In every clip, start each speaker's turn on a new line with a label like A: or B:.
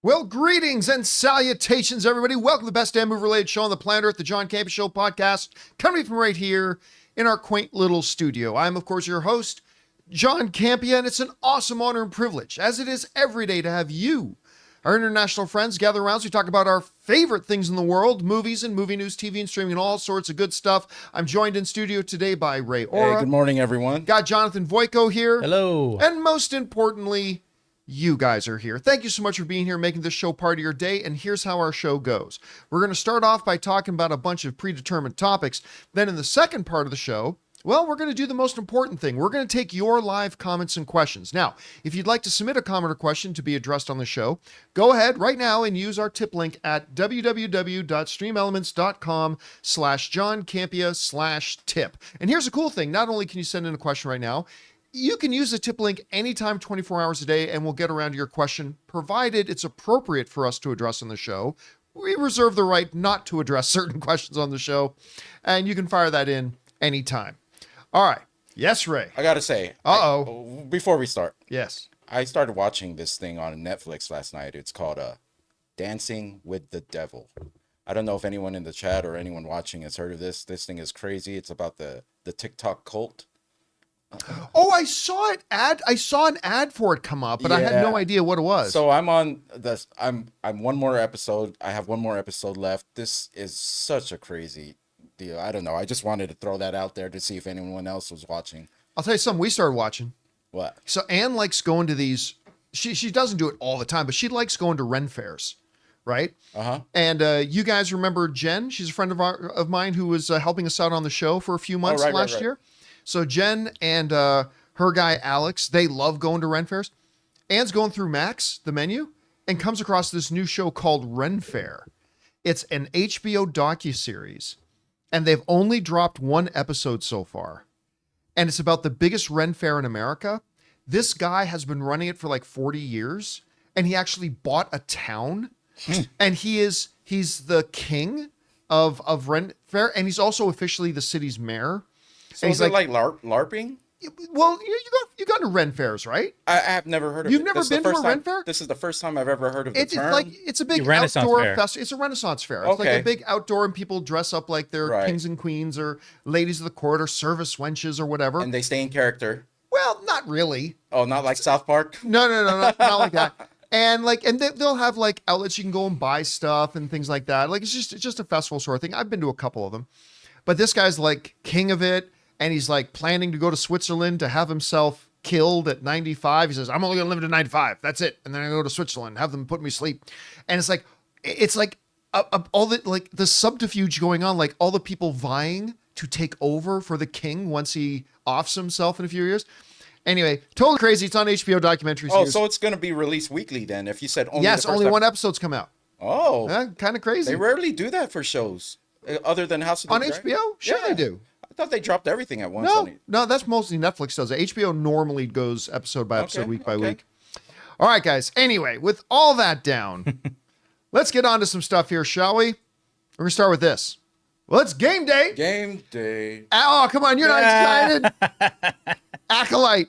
A: Well, greetings and salutations, everybody. Welcome to the best damn movie-related show on the planet Earth, the John Campea Show podcast, coming from right here in our quaint little studio. I'm, of course, your host, John Campea, and it's an awesome honor and privilege, as it is every day, to have you, our international friends, gather around so we talk about our favorite things in the world, movies and movie news, TV and streaming, and all sorts of good stuff. I'm joined in studio today by Ray Ora.
B: Hey, good morning, everyone.
A: Got Jonathan Voico here.
C: Hello.
A: And most importantly, you guys are here. Thank you so much for being here, making this show part of your day. And here's how our show goes. We're going to start off by talking about a bunch of predetermined topics. Then in the second part of the show, well, we're going to do the most important thing. We're going to take your live comments and questions. Now, if you'd like to submit a comment or question to be addressed on the show, go ahead right now and use our tip link at www.streamelements.com/JohnCampea/tip. And here's a cool thing. Not only can you send in a question right now, you can use the tip link anytime, 24 hours a day, and we'll get around to your question, provided it's appropriate for us to address on the show. We reserve the right not to address certain questions on the show, and you can fire that in anytime. All right. Yes, Ray.
B: I gotta say, before we start,
A: Yes.
B: I started watching this thing on Netflix last night. It's called Dancing with the Devil. I don't know if anyone in the chat or anyone watching has heard of this. This thing is crazy. It's about the TikTok cult.
A: Oh, I saw it I saw an ad for it come up, but I had no idea what it was.
B: So I'm on this. I'm one more episode. I have one more episode left. This is such a crazy deal. I don't know. I just wanted to throw that out there to see if anyone else was watching.
A: I'll tell you something. We started watching.
B: What?
A: So Anne likes going to these. She doesn't do it all the time, but she likes going to Ren fairs, right?
B: Uh-huh.
A: And you guys remember Jen? She's a friend of mine who was helping us out on the show for a few months last year. So Jen and her guy Alex, they love going to Ren fairs. Anne's going through Max, the menu, and comes across this new show called Ren Fair. It's an HBO docuseries, and they've only dropped one episode so far. And it's about the biggest Ren Fair in America. This guy has been running it for like 40 years, and he actually bought a town. And he's the king of Ren Fair, and he's also officially the city's mayor.
B: So is it like LARPing?
A: Well, you go to Ren fairs, right?
B: I have never heard of it.
A: You've never been to a Ren fair?
B: This is the first time I've ever heard of the term.
A: It's a big
C: Renaissance
A: outdoor
C: fair.
A: festival. It's a Renaissance fair. It's like a big outdoor, and people dress up like they're kings and queens or ladies of the court or service wenches or whatever.
B: And they stay in character.
A: Well, not really.
B: Oh, not like South Park?
A: No, not like that. And they'll have like outlets you can go and buy stuff and things like that. Like it's just a festival sort of thing. I've been to a couple of them, but this guy's like king of it. And he's like planning to go to Switzerland to have himself killed at 95. He says, I'm only going to live to 95. That's it. And then I go to Switzerland, have them put me to sleep. And it's like all the subterfuge going on, like all the people vying to take over for the king once he offs himself in a few years. Anyway, totally crazy. It's on HBO documentary series.
B: Oh, so it's going to be released weekly then if you said only
A: Yes, only one episode's come out.
B: Oh.
A: Kind of crazy.
B: They rarely do that for shows other than House of the
A: On
B: Dragon.
A: HBO? Sure they do.
B: I thought they dropped everything at once.
A: No, that's mostly Netflix does it. HBO normally goes episode by episode, week by week. All right, guys. Anyway, with all that down, let's get on to some stuff here, shall we? We're going to start with this. Well, it's game day.
B: Game day.
A: Oh, come on. You're not excited. Acolyte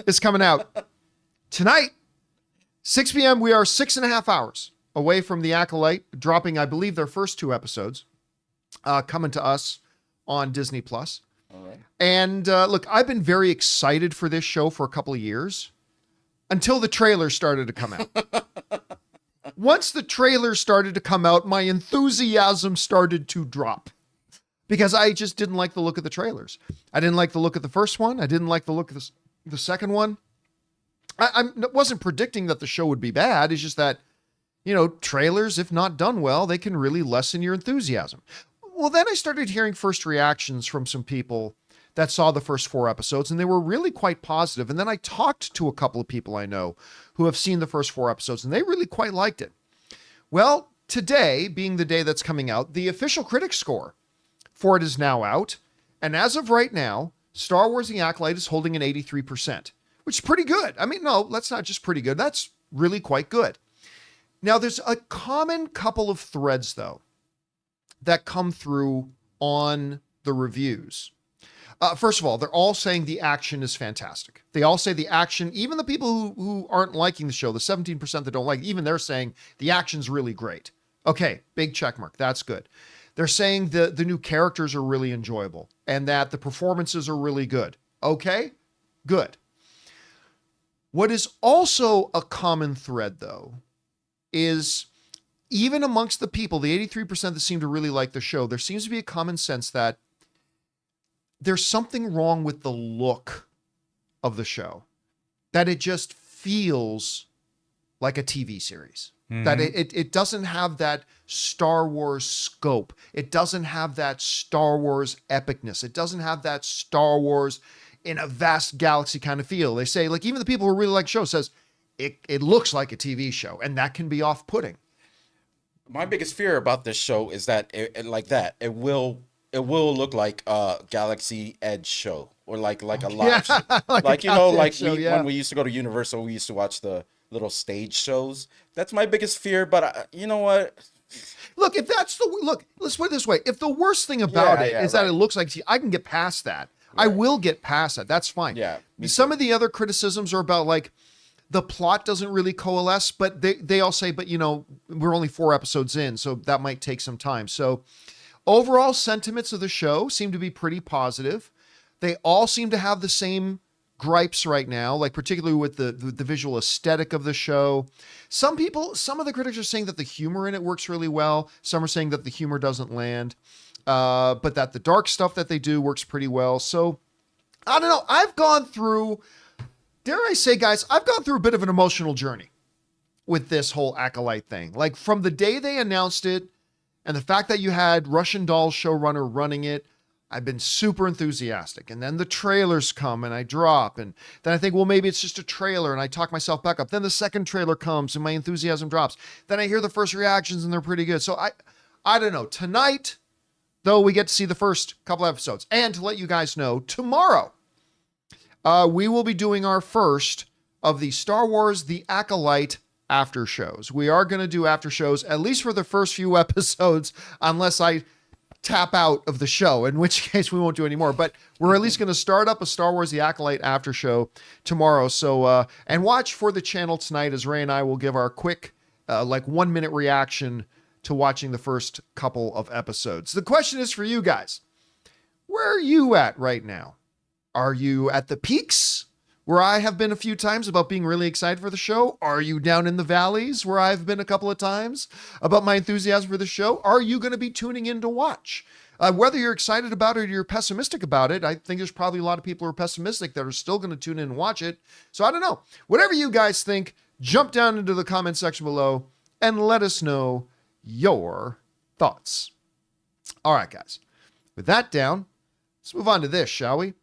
A: is coming out tonight, 6 p.m. We are 6.5 hours away from the Acolyte dropping, I believe, their first 2 episodes coming to us on Disney Plus.
B: All right.
A: And look, I've been very excited for this show for a couple of years until the trailer started to come out. Once the trailer started to come out, my enthusiasm started to drop because I just didn't like the look of the trailers. I didn't like the look of the first one. I didn't like the look of the second one. I wasn't predicting that the show would be bad. It's just that, trailers, if not done well, they can really lessen your enthusiasm. Well, then I started hearing first reactions from some people that saw the first 4 episodes, and they were really quite positive. And then I talked to a couple of people I know who have seen the first 4 episodes, and they really quite liked it. Well, today, being the day that's coming out, the official critic score for it is now out. And as of right now, Star Wars The Acolyte is holding an 83%, which is pretty good. I mean, no, that's not just pretty good. That's really quite good. Now, there's a common couple of threads, though, that come through on the reviews First of all, they're all saying the action is fantastic. They all say the action, even the people who aren't liking the show, the 17% that don't like, even they're saying the action's really great. Okay, big check mark. That's good. They're saying the new characters are really enjoyable and that the performances are really good. Okay, good. What is also a common thread, though, is even amongst the people, the 83% that seem to really like the show, there seems to be a common sense that there's something wrong with the look of the show, that it just feels like a TV series, that it doesn't have that Star Wars scope. It doesn't have that Star Wars epicness. It doesn't have that Star Wars in a vast galaxy kind of feel. They say, like, even the people who really like the show says it looks like a TV show, and that can be off-putting.
B: My biggest fear about this show is that it will look like a Galaxy Edge show or like a live show. like you know, like show, when we used to go to Universal, we used to watch the little stage shows. That's my biggest fear. But you know what?
A: Look, if that's let's put it this way: if the worst thing about it is that it looks like, I can get past that. Right. I will get past that. That's fine.
B: Yeah.
A: Some of the other criticisms are about like the plot doesn't really coalesce, but they all say, but you know, we're only 4 episodes in, so that might take some time. So overall sentiments of the show seem to be pretty positive. They all seem to have the same gripes right now, like particularly with the visual aesthetic of the show. Some of the critics are saying that the humor in it works really well. Some are saying that the humor doesn't land, but that the dark stuff that they do works pretty well. So I don't know. I've gone through, dare I say, guys, I've gone through a bit of an emotional journey with this whole Acolyte thing. Like from the day they announced it, and the fact that you had Russian Doll showrunner running it, I've been super enthusiastic. And then the trailers come and I drop. And then I think, well, maybe it's just a trailer, and I talk myself back up. Then the second trailer comes and my enthusiasm drops. Then I hear the first reactions and they're pretty good. So I don't know. Tonight, though, we get to see the first couple episodes. And to let you guys know, tomorrow, we will be doing our first of the Star Wars The Acolyte after shows. We are going to do after shows, at least for the first few episodes, unless I tap out of the show, in which case we won't do any more. But we're at least going to start up a Star Wars The Acolyte after show tomorrow. So, and watch for the channel tonight as Ray and I will give our quick, 1 minute reaction to watching the first couple of episodes. The question is for you guys, where are you at right now? Are you at the peaks where I have been a few times about being really excited for the show? Are you down in the valleys where I've been a couple of times about my enthusiasm for the show? Are you going to be tuning in to watch? Whether you're excited about it or you're pessimistic about it, I think there's probably a lot of people who are pessimistic that are still going to tune in and watch it. So I don't know. Whatever you guys think, jump down into the comment section below and let us know your thoughts. All right, guys. With that down, let's move on to this, shall we?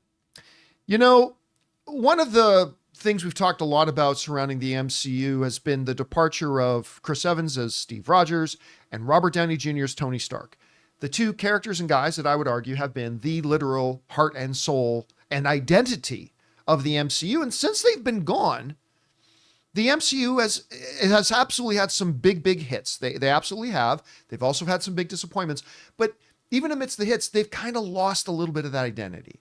A: You know, one of the things we've talked a lot about surrounding the MCU has been the departure of Chris Evans as Steve Rogers and Robert Downey Jr. as Tony Stark. The two characters and guys that I would argue have been the literal heart and soul and identity of the MCU. And since they've been gone, the MCU has absolutely had some big hits. They absolutely have. They've also had some big disappointments. But even amidst the hits, they've kind of lost a little bit of that identity.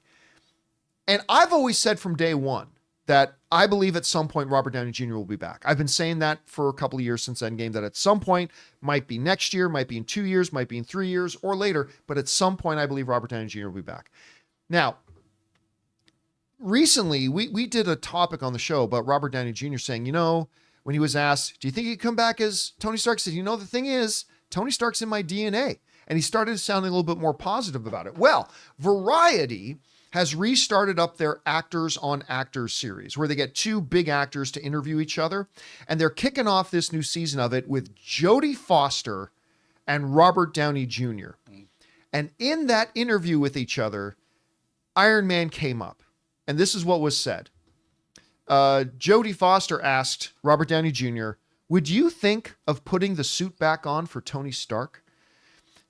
A: And I've always said from day one that I believe at some point Robert Downey Jr. will be back. I've been saying that for a couple of years since Endgame, that at some point, might be next year, might be in 2 years, might be in 3 years or later, but at some point I believe Robert Downey Jr. will be back. Now, recently we did a topic on the show about Robert Downey Jr. saying, you know, when he was asked, do you think he'd come back as Tony Stark? He said, you know, the thing is, Tony Stark's in my DNA. And he started sounding a little bit more positive about it. Well, Variety has restarted up their Actors on Actors series, where they get 2 big actors to interview each other. And they're kicking off this new season of it with Jodie Foster and Robert Downey Jr. And in that interview with each other, Iron Man came up. And this is what was said. Jodie Foster asked Robert Downey Jr., would you think of putting the suit back on for Tony Stark?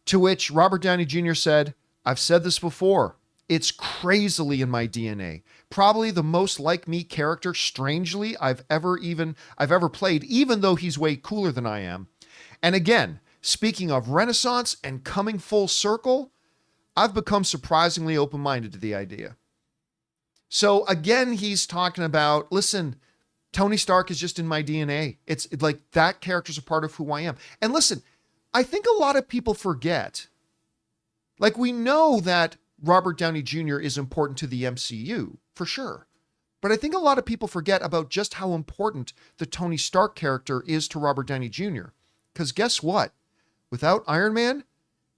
A: To which Robert Downey Jr. said, I've said this before. It's crazily in my DNA. Probably the most like me character, strangely, I've ever played, even though he's way cooler than I am. And again, speaking of Renaissance and coming full circle, I've become surprisingly open-minded to the idea. So again, he's talking about, listen, Tony Stark is just in my DNA. It's like that character's a part of who I am. And listen, I think a lot of people forget, like we know that Robert Downey Jr. is important to the MCU for sure. But I think a lot of people forget about just how important the Tony Stark character is to Robert Downey Jr. Because guess what? Without Iron Man,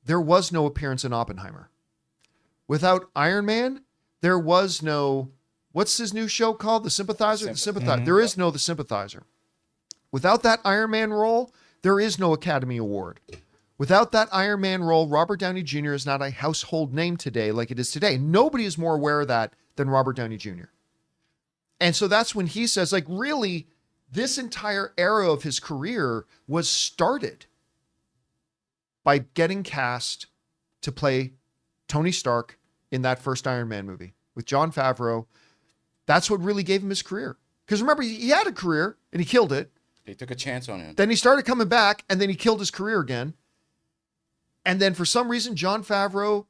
A: there was no appearance in Oppenheimer. Without Iron Man, there was no, what's his new show called? The Sympathizer? The Sympathizer. There is no The Sympathizer. Without that Iron Man role, there is no Academy Award. Without that Iron Man role, Robert Downey Jr. is not a household name today like it is today. Nobody is more aware of that than Robert Downey Jr. And so that's when he says, like, really, this entire era of his career was started by getting cast to play Tony Stark in that first Iron Man movie with Jon Favreau. That's what really gave him his career. Because remember, he had a career and he killed it.
B: They took a chance on him.
A: Then he started coming back and then he killed his career again. And then for some reason, Jon Favreau,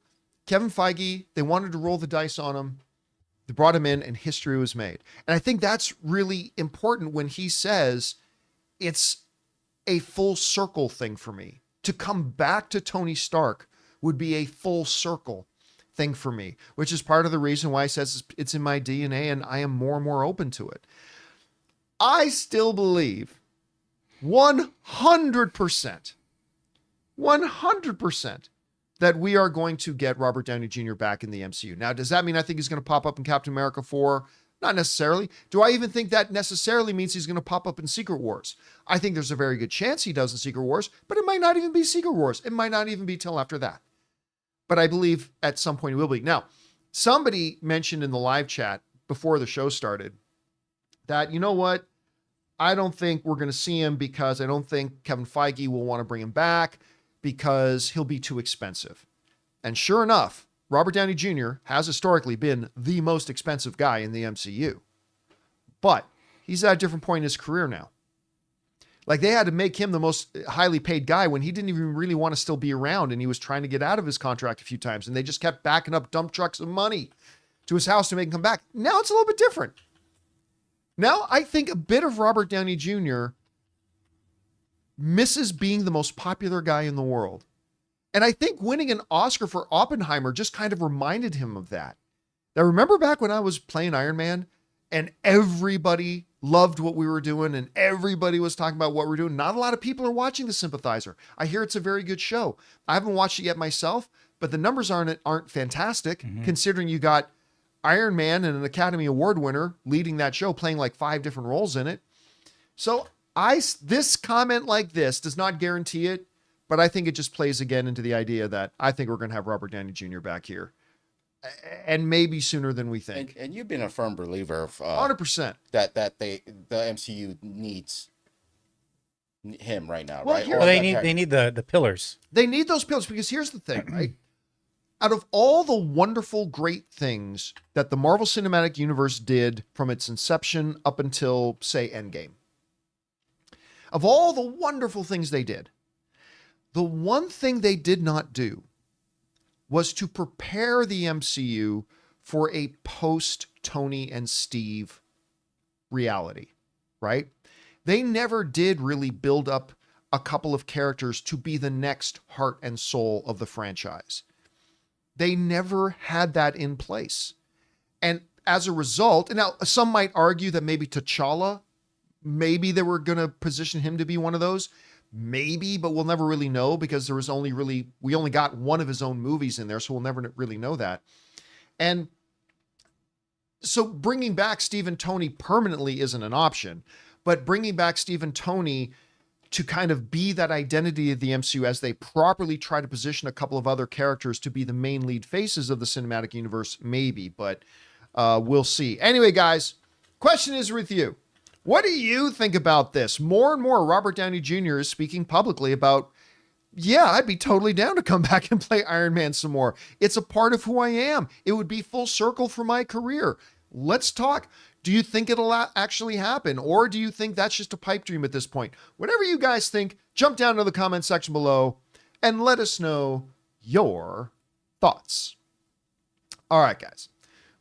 A: Kevin Feige, they wanted to roll the dice on him. They brought him in and history was made. And I think that's really important when he says it's a full circle thing for me. To come back to Tony Stark would be a full circle thing for me, which is part of the reason why he says it's in my DNA and I am more and more open to it. I still believe 100%, 100% that we are going to get Robert Downey Jr. back in the MCU. Now, does that mean I think he's going to pop up in Captain America 4? Not necessarily. Do I even think that necessarily means he's going to pop up in Secret Wars? I think there's a very good chance he does in Secret Wars, but it might not even be Secret Wars. It might not even be till after that. But I believe at some point he will be. Now, somebody mentioned in the live chat before the show started that, you know what? I don't think we're going to see him because I don't think Kevin Feige will want to bring him back because he'll be too expensive. And sure enough, Robert Downey Jr. has historically been the most expensive guy in the MCU. But he's at a different point in his career now. Like they had to make him the most highly paid guy when he didn't even really want to still be around and he was trying to get out of his contract a few times and they just kept backing up dump trucks of money to his house to make him come back. Now it's a little bit different. Now I think a bit of Robert Downey Jr. misses being the most popular guy in the world. And I think winning an Oscar for Oppenheimer just kind of reminded him of that. Now, remember back when I was playing Iron Man and everybody loved what we were doing and everybody was talking about what we're doing? Not a lot of people are watching The Sympathizer. I hear it's a very good show. I haven't watched it yet myself, but the numbers aren't fantastic considering you got Iron Man and an Academy Award winner leading that show, playing like 5 different roles in it. So this comment like this does not guarantee it, but I think it just plays again into the idea that I think we're going to have Robert Downey Jr. back here. And maybe sooner than we think.
B: And you've been a firm believer of
A: 100%
B: that the MCU needs him right now,
A: Well,
B: right?
A: here-
B: Or
C: Well,
B: that
C: they need the pillars.
A: They need those pillars because here's the thing, right? Out of all the wonderful, great things that the Marvel Cinematic Universe did from its inception up until, say, Endgame, of all the wonderful things they did, the one thing they did not do was to prepare the MCU for a post-Tony and Steve reality, right? They never did really build up a couple of characters to be the next heart and soul of the franchise. They never had that in place. And as a result, and now some might argue that maybe T'Challa, maybe they were going to position him to be one of those. Maybe, but we'll never really know because we only got one of his own movies in there, so we'll never really know that. And so bringing back Steve and Tony permanently isn't an option, but bringing back Steve and Tony to kind of be that identity of the MCU as they properly try to position a couple of other characters to be the main lead faces of the cinematic universe, maybe, but we'll see. Anyway, guys, question is with you. What do you think about this? More and more, Robert Downey Jr. is speaking publicly about, yeah, I'd be totally down to come back and play Iron Man some more. It's a part of who I am. It would be full circle for my career. Let's talk. Do you think it'll actually happen? Or do you think that's just a pipe dream at this point? Whatever you guys think, jump down to the comment section below and let us know your thoughts. All right, guys.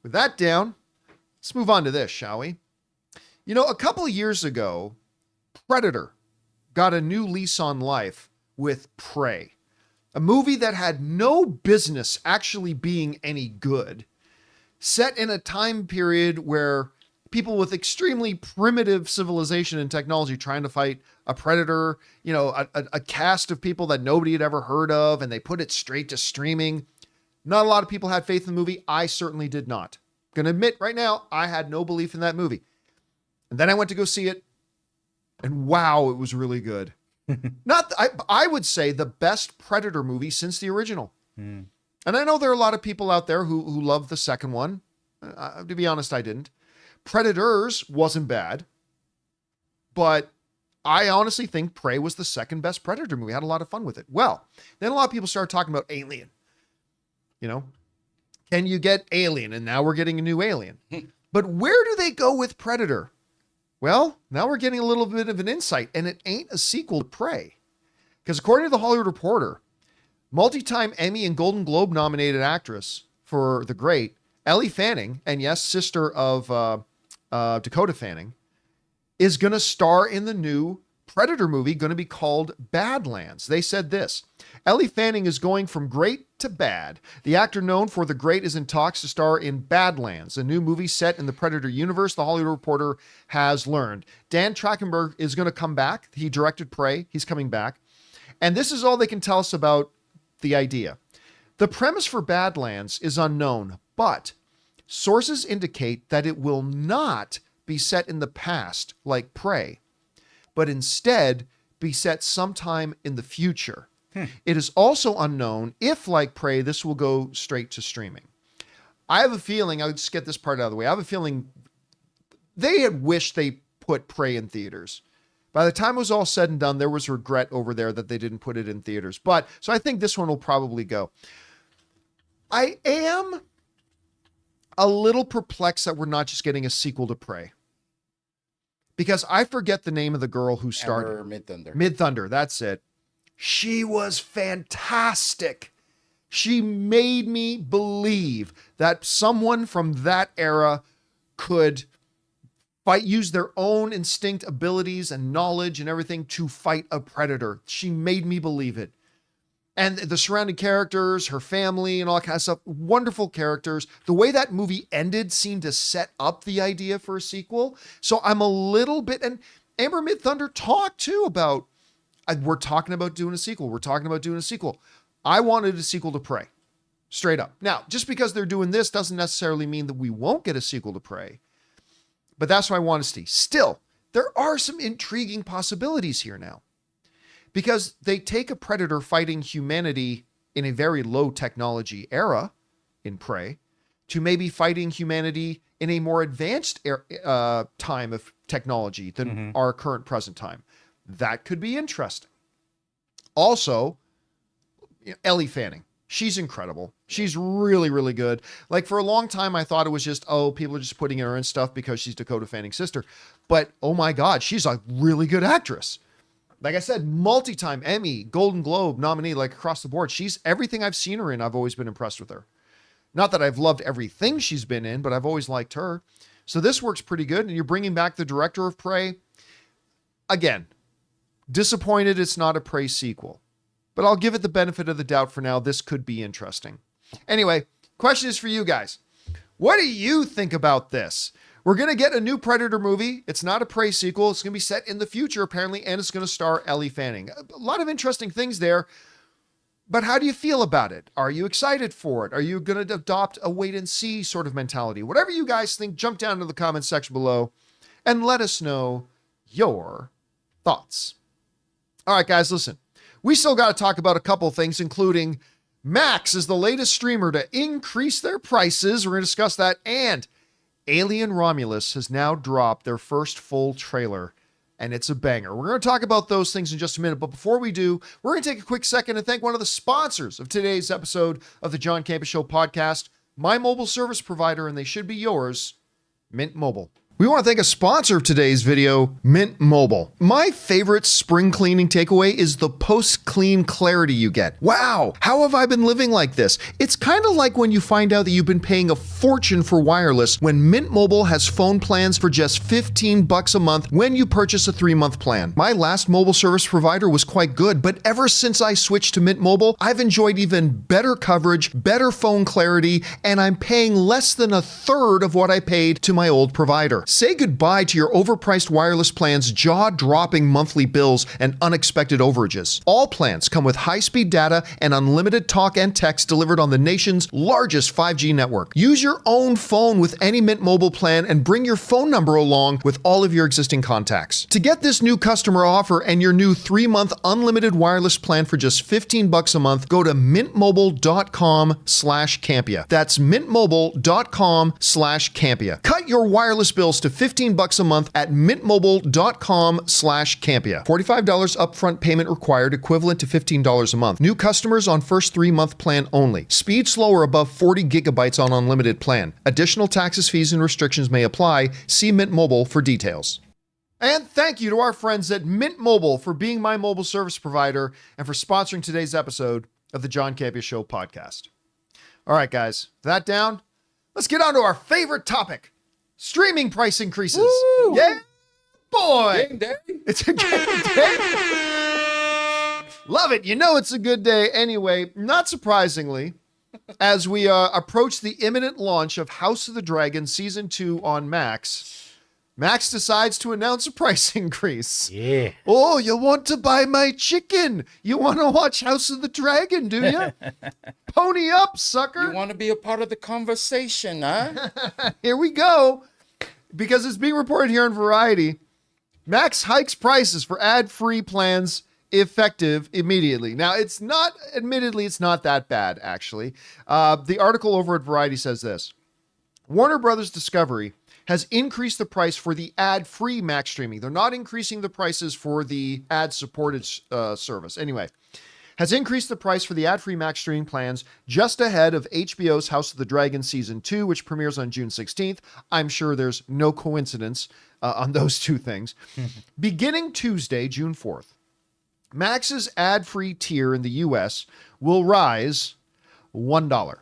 A: With that down, let's move on to this, shall we? You know, a couple of years ago, Predator got a new lease on life with Prey, a movie that had no business actually being any good, set in a time period where people with extremely primitive civilization and technology trying to fight a predator, you know, a cast of people that nobody had ever heard of, and they put it straight to streaming. Not a lot of people had faith in the movie. I certainly did not. Gonna admit right now, I had no belief in that movie. And then I went to go see it, and wow, it was really good. I would say the best Predator movie since the original. And I know there are a lot of people out there who love the second one. To be honest, I didn't. Predators wasn't bad, but I honestly think Prey was the second best Predator movie. I had a lot of fun with it. Well, then a lot of people started talking about Alien. You know, can you get Alien? And now we're getting a new Alien. But where do they go with Predator? Well, now we're getting a little bit of an insight, and it ain't a sequel to Prey. Because according to the Hollywood Reporter, multi-time Emmy and Golden Globe nominated actress for The Great, Elle Fanning, and yes, sister of Dakota Fanning, is going to star in the new Predator movie going to be called Badlands. They said this: Elle Fanning is going from great to bad. The actor known for The Great is in talks to star in Badlands, a new movie set in the Predator universe, the Hollywood Reporter has learned. Dan Trachtenberg is going to come back. He directed Prey. He's coming back. And this is all they can tell us about the idea. The premise for Badlands is unknown, but sources indicate that it will not be set in the past like Prey, but instead be set sometime in the future. It is also unknown if, like Prey, this will go straight to streaming. I have a feeling, I'll just get this part out of the way, I have a feeling they had wished they put Prey in theaters. By the time it was all said and done, there was regret over there that they didn't put it in theaters. But, so I think this one will probably go. I am a little perplexed that we're not just getting a sequel to Prey. Because I forget the name of the girl who started.
B: Mid-Thunder.
A: Mid-Thunder, that's it. She was fantastic. She made me believe that someone from that era could use their own instinct abilities and knowledge and everything to fight a predator. She made me believe it. And the surrounding characters, her family and all that kind of stuff, wonderful characters. The way that movie ended seemed to set up the idea for a sequel. So I'm a little bit, and Amber Mid-Thunder talked too about, we're talking about doing a sequel. We're talking about doing a sequel. I wanted a sequel to Prey, straight up. Now, just because they're doing this doesn't necessarily mean that we won't get a sequel to Prey, but that's what I want to see. Still, there are some intriguing possibilities here now. Because they take a predator fighting humanity in a very low technology era in Prey to maybe fighting humanity in a more advanced time of technology than our current present time. That could be interesting. Also, Elle Fanning. She's incredible. She's really, really good. Like for a long time, I thought it was just, oh, people are just putting her in stuff because she's Dakota Fanning's sister. But oh my God, she's a really good actress. Like I said, multi-time Emmy, Golden Globe nominee, like across the board. She's everything I've seen her in. I've always been impressed with her. Not that I've loved everything she's been in, but I've always liked her. So this works pretty good. And you're bringing back the director of Prey. Again, disappointed it's not a Prey sequel, but I'll give it the benefit of the doubt for now. This could be interesting. Anyway, question is for you guys. What do you think about this? We're going to get a new Predator movie. It's not a Prey sequel. It's going to be set in the future, apparently, and it's going to star Elle Fanning. A lot of interesting things there, but how do you feel about it? Are you excited for it? Are you going to adopt a wait-and-see sort of mentality? Whatever you guys think, jump down to the comment section below and let us know your thoughts. All right, guys, listen. We still got to talk about a couple of things, including Max is the latest streamer to increase their prices. We're going to discuss that, and Alien Romulus has now dropped their first full trailer, and it's a banger. We're going to talk about those things in just a minute, but before we do, we're going to take a quick second and thank one of the sponsors of today's episode of the John Campea Show podcast, my mobile service provider, and they should be yours, Mint Mobile. We want to thank a sponsor of today's video, Mint Mobile. My favorite spring cleaning takeaway is the post-clean clarity you get. Wow, how have I been living like this? It's kind of like when you find out that you've been paying a fortune for wireless when Mint Mobile has phone plans for just $15 a month when you purchase a 3-month plan. My last mobile service provider was quite good, but ever since I switched to Mint Mobile, I've enjoyed even better coverage, better phone clarity, and I'm paying less than a third of what I paid to my old provider. Say goodbye to your overpriced wireless plans, jaw-dropping monthly bills, and unexpected overages. All plans come with high-speed data and unlimited talk and text delivered on the nation's largest 5G network. Use your own phone with any Mint Mobile plan and bring your phone number along with all of your existing contacts. To get this new customer offer and your new 3-month unlimited wireless plan for just $15 a month, go to mintmobile.com/Campea. That's mintmobile.com/Campea. Cut your wireless bills to $15 a month at mintmobile.com/Campea. $45 upfront payment required, equivalent to $15 a month. New customers on first 3-month plan only. Speed slower above 40 gigabytes on unlimited plan. Additional taxes, fees, and restrictions may apply. See Mint Mobile for details. And thank you to our friends at Mint Mobile for being my mobile service provider and for sponsoring today's episode of the John Campea Show podcast. All right, guys, that down, let's get on to our favorite topic. Streaming price increases.
B: Woo!
A: Yeah, boy.
B: Game day.
A: It's a good day. Love it. You know it's a good day anyway. Not surprisingly, as we approach the imminent launch of House of the Dragon Season 2 on Max, Max decides to announce a price increase.
C: Yeah.
A: Oh, you want to buy my chicken? You want to watch House of the Dragon, do you? Pony up, sucker.
B: You want to be a part of the conversation, huh?
A: Here we go. Because it's being reported here in Variety, Max hikes prices for ad-free plans effective immediately. Now, admittedly, it's not that bad, actually. The article over at Variety says this. Warner Brothers Discovery has increased the price for the ad-free Max streaming. They're not increasing the prices for the ad-supported service. Anyway, has increased the price for the ad-free Max streaming plans just ahead of HBO's House of the Dragon Season 2, which premieres on June 16th. I'm sure there's no coincidence on those two things. Beginning Tuesday, June 4th, Max's ad-free tier in the US will rise $1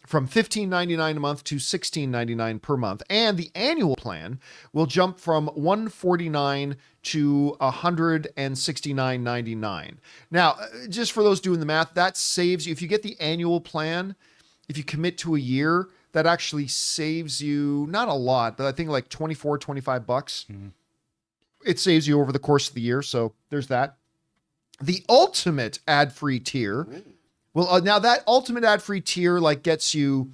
A: from $15.99 a month to $16.99 per month. And the annual plan will jump from $149 to $169.99. Now, just for those doing the math, that saves you, if you get the annual plan, if you commit to a year, that actually saves you, not a lot, but I think like $24, $25. Mm-hmm. It saves you over the course of the year. So there's that. The ultimate ad-free tier, well, now that ultimate ad-free tier like gets you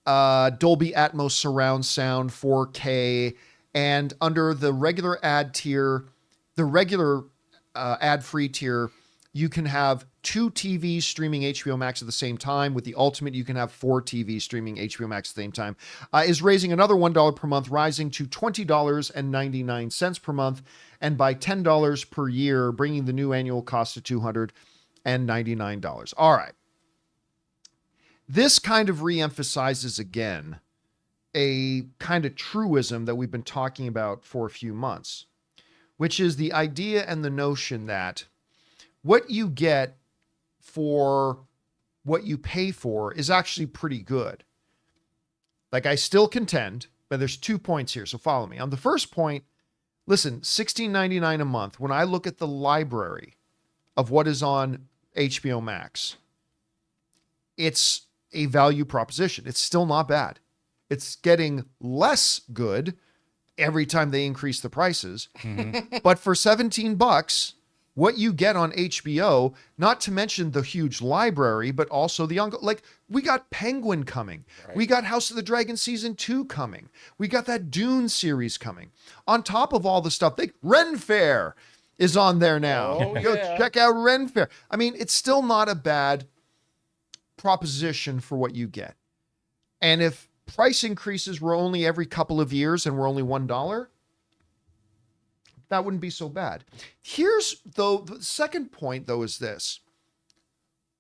A: Dolby Atmos surround sound, 4K, and under the regular ad tier, the regular ad-free tier, you can have 2 TVs streaming HBO Max at the same time. With the ultimate, you can have 4 TVs streaming HBO Max at the same time. Is raising another $1 per month, rising to $20.99 per month, and by $10 per year, bringing the new annual cost to $299. All right. This kind of reemphasizes again a kind of truism that we've been talking about for a few months, which is the idea and the notion that what you get for what you pay for is actually pretty good. Like, I still contend, but there's 2 points here, so follow me. On the first point, listen, $16.99 a month, when I look at the library of what is on HBO Max, it's a value proposition. It's still not bad. It's getting less good every time they increase the prices. Mm-hmm. But for $17, what you get on HBO, not to mention the huge library, but also the like, we got Penguin coming. Right. We got House of the Dragon Season 2 coming. We got that Dune series coming. On top of all the stuff, Ren Fair is on there now.
B: Oh,
A: Go check out Ren Fair. I mean, it's still not a bad proposition for what you get. And if price increases were only every couple of years and were only $1, that wouldn't be so bad. Here's, though, the second point, though, is this.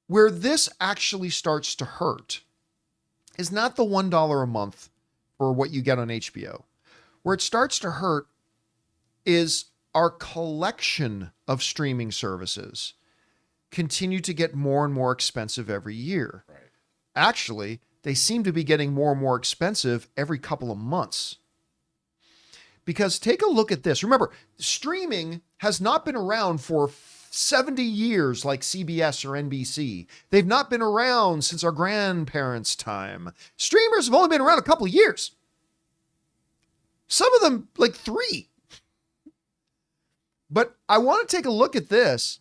A: Where this actually starts to hurt is not the $1 a month for what you get on HBO. Where it starts to hurt is our collection of streaming services continue to get more and more expensive every year.
B: Right.
A: Actually, they seem to be getting more and more expensive every couple of months. Because take a look at this. Remember, streaming has not been around for 70 years like CBS or NBC. They've not been around since our grandparents' time. Streamers have only been around a couple of years. Some of them like 3. But I want to take a look at this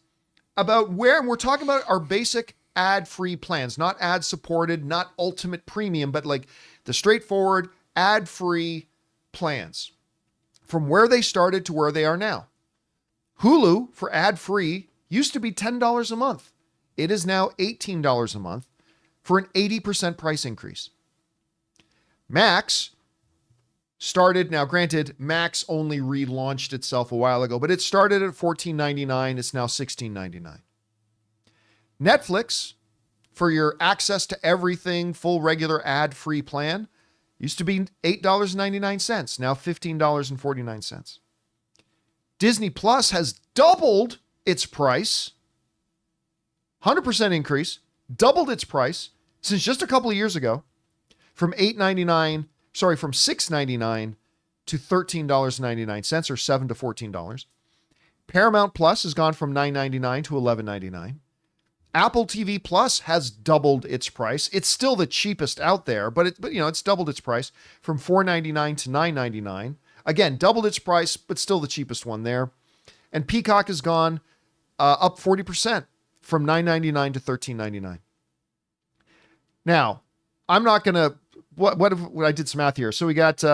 A: about where, and we're talking about our basic ad-free plans, not ad-supported, not ultimate premium, but like the straightforward ad-free plans from where they started to where they are now. Hulu for ad-free used to be $10 a month. It is now $18 a month for an 80% price increase. Max started, now granted, Max only relaunched itself a while ago, but it started at $14.99. It's now $16.99. Netflix, for your access to everything, full regular ad-free plan, used to be $8.99, now $15.49. Disney Plus has doubled its price, 100% increase, doubled its price since just a couple of years ago, from $6.99 to $13.99, or $7 to $14. Paramount Plus has gone from $9.99 to $11.99. Apple TV Plus has doubled its price. It's still the cheapest out there, but it's doubled its price from $4.99 to $9.99. Again, doubled its price, but still the cheapest one there. And Peacock has gone up 40% from $9.99 to $13.99. Now, I'm not going to, what if I did some math here? So we got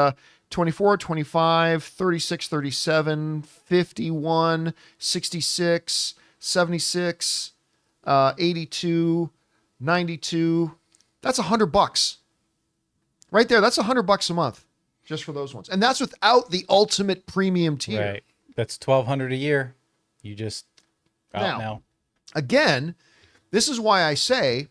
A: 24, 25, 36, 37, 51, 66, 76, 82, 92. That's $100 right there. That's $100 a month just for those ones. And that's without the ultimate premium tier.
C: Right. That's $1,200 a year. You just out now.
A: Again, this is why I say,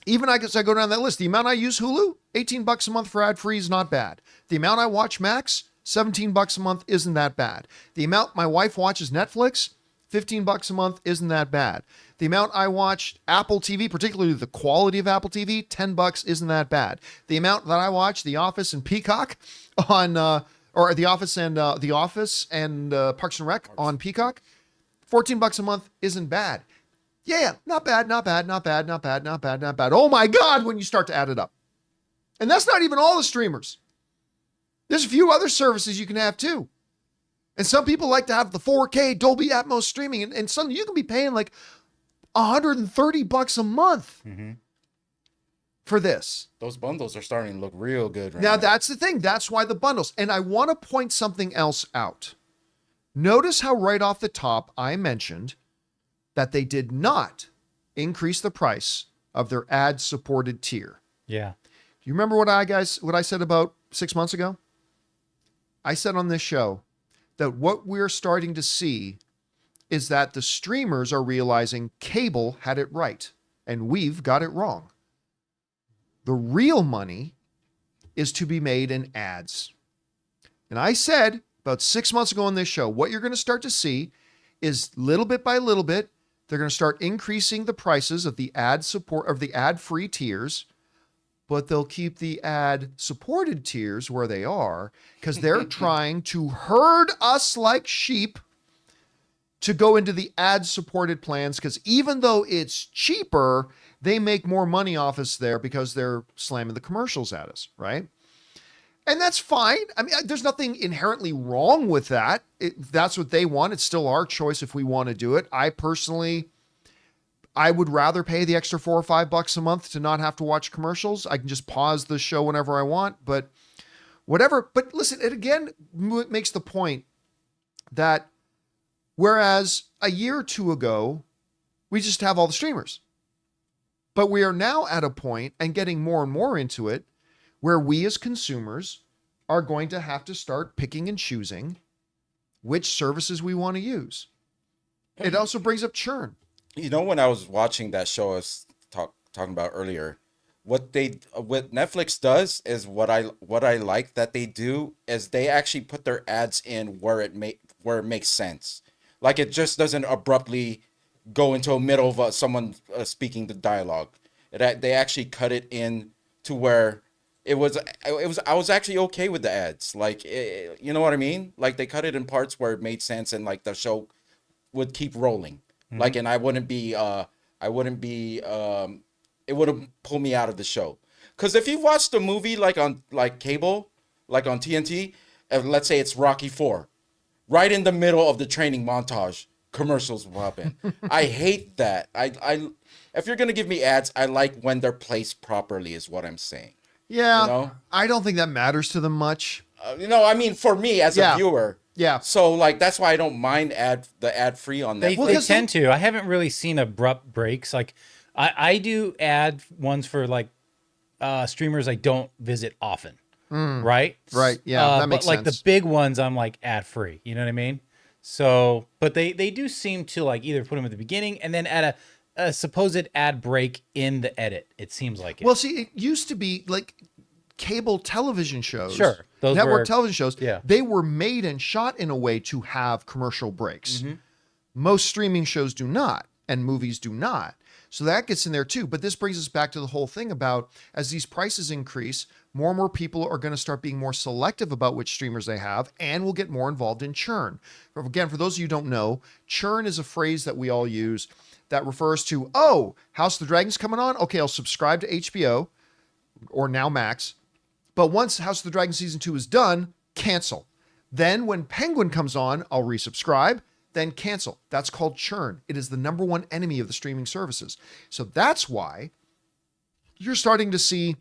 A: even as I go down that list, the amount I use Hulu, $18 a month for ad-free is not bad. The amount I watch Max, $17 a month isn't that bad. The amount my wife watches Netflix, $15 a month isn't that bad. The amount I watch Apple TV, particularly the quality of Apple TV, $10 isn't that bad. The amount that I watch The Office and Peacock on, or The Office and Parks and Rec on Peacock, $14 a month isn't bad. Yeah, not bad, not bad, not bad, not bad, not bad, not bad. Oh my God, when you start to add it up. And that's not even all the streamers. There's a few other services you can have too. And some people like to have the 4K Dolby Atmos streaming, and some you can be paying like $130 a month for this.
B: Those bundles are starting to look real good right
A: Now,
B: now.
A: that's the thing. That's why the bundles. And I want to point something else out. Notice how right off the top I mentioned that they did not increase the price of their ad-supported tier.
C: Yeah.
A: Do you remember what I said about 6 months ago? I said on this show that what we're starting to see is that the streamers are realizing cable had it right and we've got it wrong. The real money is to be made in ads. And I said about 6 months ago on this show, what you're going to start to see is little bit by little bit, they're going to start increasing the prices of the ad-free tiers, but they'll keep the ad-supported tiers where they are because they're trying to herd us like sheep to go into the ad-supported plans, because even though it's cheaper, they make more money off us there because they're slamming the commercials at us, right? And that's fine. I mean, there's nothing inherently wrong with that. If that's what they want, it's still our choice if we want to do it. I would rather pay the extra $4 or $5 a month to not have to watch commercials. I can just pause the show whenever I want, but whatever. But listen, it again makes the point that whereas a year or two ago, we just have all the streamers, but we are now at a point and getting more and more into it where we as consumers are going to have to start picking and choosing which services we want to use. It also brings up churn.
B: You know, when I was watching that show I was talking about earlier, what Netflix does is what I like that they do is they actually put their ads in where it makes sense. Like it just doesn't abruptly go into a middle of someone speaking the dialogue. They actually cut it in to where I was actually okay with the ads. Like you know what I mean? Like they cut it in parts where it made sense and like the show would keep rolling. Like and it wouldn't pull me out of the show. Because if you watched the movie like on cable, like on TNT, let's say it's Rocky 4, right in the middle of the training montage, commercials will happen. I hate that. I if you're gonna give me ads, I like when they're placed properly, is what I'm saying.
A: Yeah,
B: You know?
A: I don't think that matters to them much.
B: I mean, for me as a viewer.
A: Yeah.
B: So like that's why I don't mind the ad free on that.
C: They tend to. I haven't really seen abrupt breaks. Like I do ad ones for like streamers I don't visit often. Right?
A: Right. Yeah, that makes
C: but like
A: sense.
C: the big ones, I'm like ad free. You know what I mean? So, but they do seem to like either put them at the beginning and then add a supposed ad break in the edit. It seems like it.
A: Well, see, it used to be like cable television shows.
C: Sure. Those
A: network
C: were-
A: television shows.
C: yeah.
A: They were made and shot in a way to have commercial breaks.
C: Mm-hmm.
A: Most streaming shows do not, and movies do not. So that gets in there too. But this brings us back to the whole thing about as these prices increase, more and more people are going to start being more selective about which streamers they have and will get more involved in churn. Again, for those of you who don't know, churn is a phrase that we all use that refers to, oh, House of the Dragon's coming on? Okay, I'll subscribe to HBO or now Max. But once House of the Dragon Season 2 is done, cancel. Then when Penguin comes on, I'll resubscribe, then cancel. That's called churn. It is the number one enemy of the streaming services. So that's why you're starting to see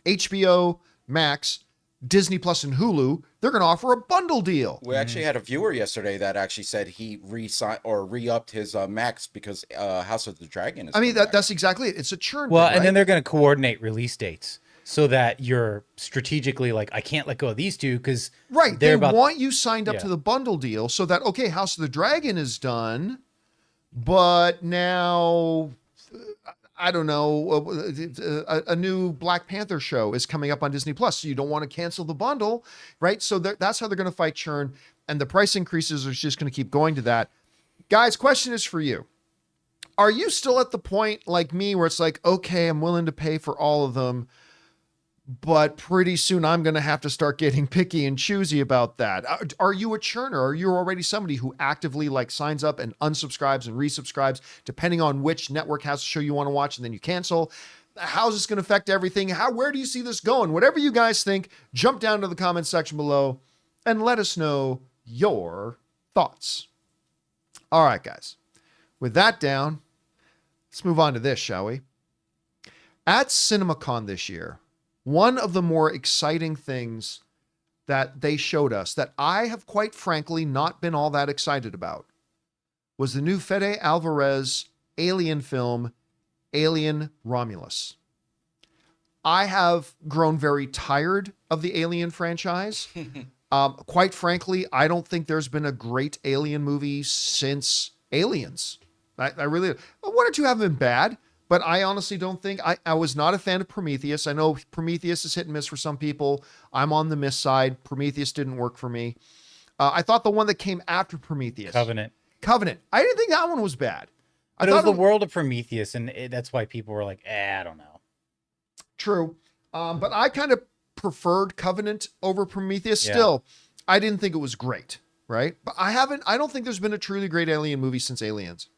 A: HBO, Max, Disney Plus, and Hulu, they're going to offer a bundle deal.
B: We actually had a viewer yesterday that actually said he re-upped his Max because House of the Dragon is.
A: I mean,
B: coming back.
A: that's exactly it. It's a churn.
C: well,
A: thing,
C: and then
A: right?
C: they're going to coordinate release dates so that you're strategically like, I can't let go of these two because
A: Right.
C: they're
A: They
C: about
A: want you signed up
C: Yeah.
A: to the bundle deal so that, okay, House of the Dragon is done, but now, I don't know, a new Black Panther show is coming up on Disney Plus. So you don't want to cancel the bundle, right? So that's how they're going to fight churn. And the price increases are just going to keep going to that. Guys, question is for you. Are you still at the point like me where it's like, okay, I'm willing to pay for all of them, but pretty soon I'm going to have to start getting picky and choosy about that? Are you a churner? Are you already somebody who actively like signs up and unsubscribes and resubscribes depending on which network has a show you want to watch and then you cancel? How's this going to affect everything? Where do you see this going? Whatever you guys think, jump down to the comment section below and let us know your thoughts. All right, guys. With that down, let's move on to this, shall we? At CinemaCon this year, one of the more exciting things that they showed us that I have quite frankly not been all that excited about was the new Fede Alvarez alien film, Alien Romulus. I have grown very tired of the Alien franchise. Quite frankly, I don't think there's been a great Alien movie since Aliens. I really, one or two have been bad, but I honestly don't think, I was not a fan of Prometheus. I know Prometheus is hit and miss for some people. I'm on the miss side. Prometheus didn't work for me. I thought the one that came after Prometheus.
C: Covenant.
A: I didn't think that one was bad.
C: But it was the world of Prometheus, and that's why people were like, I don't know.
A: True. But I kind of preferred Covenant over Prometheus.
C: Yeah.
A: Still, I didn't think it was great, right? But I don't think there's been a truly great Alien movie since Aliens.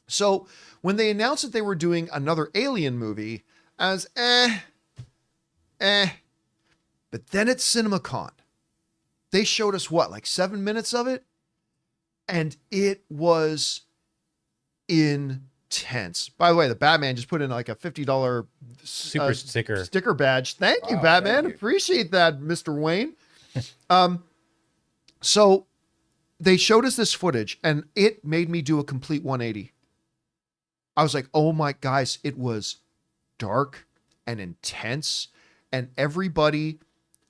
A: So when they announced that they were doing another Alien movie, I was But then at CinemaCon, they showed us what, like 7 minutes of it? And it was intense. By the way, the Batman just put in like a $50
C: Super
A: sticker badge. Thank you,
B: Wow,
A: Batman.
B: thank you.
A: Appreciate that, Mr. Wayne. So they showed us this footage and it made me do a complete 180. I was like, oh my guys, it was dark and intense. And everybody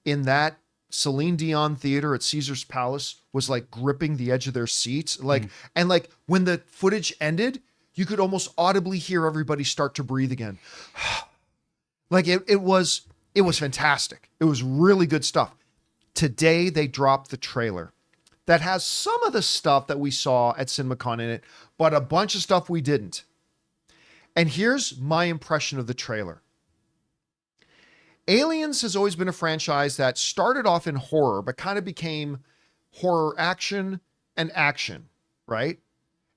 A: in that Celine Dion theater at Caesar's Palace was like gripping the edge of their seats. And like when the footage ended, you could almost audibly hear everybody start to breathe again. Like it was fantastic. It was really good stuff. Today they dropped the trailer that has some of the stuff that we saw at CinemaCon in it, but a bunch of stuff we didn't. And here's my impression of the trailer. Aliens has always been a franchise that started off in horror, but kind of became horror action and action, right?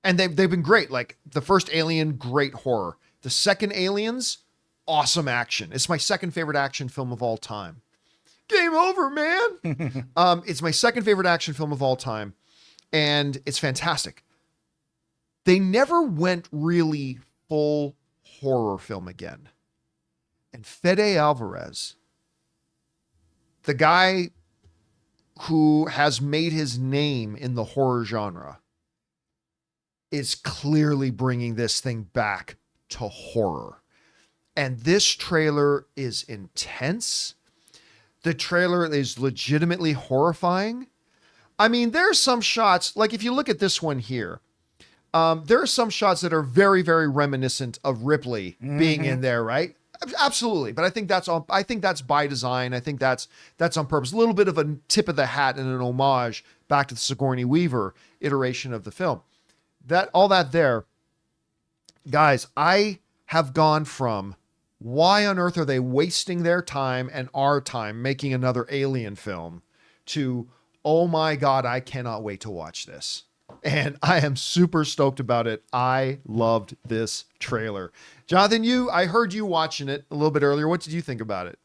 A: And they've been great. Like the first Alien, great horror. The second Aliens, awesome action. It's my second favorite action film of all time. Game over, man. It's my second favorite action film of all time. And it's fantastic. They never went really full horror film again. And Fede Alvarez, the guy who has made his name in the horror genre, is clearly bringing this thing back to horror. And this trailer is intense. The trailer is legitimately horrifying. I mean, there are some shots, like if you look at this one here, there are some shots that are very, very reminiscent of Ripley being in there, right? Absolutely. But I think that's all. I think that's by design. I think that's on purpose. A little bit of a tip of the hat and an homage back to the Sigourney Weaver iteration of the film. All that there, guys, I have gone from why on earth are they wasting their time and our time making another Alien film to, oh my God, I cannot wait to watch this. And I am super stoked about it. I loved this trailer. Jonathan, I heard you watching it a little bit earlier. What did you think about it?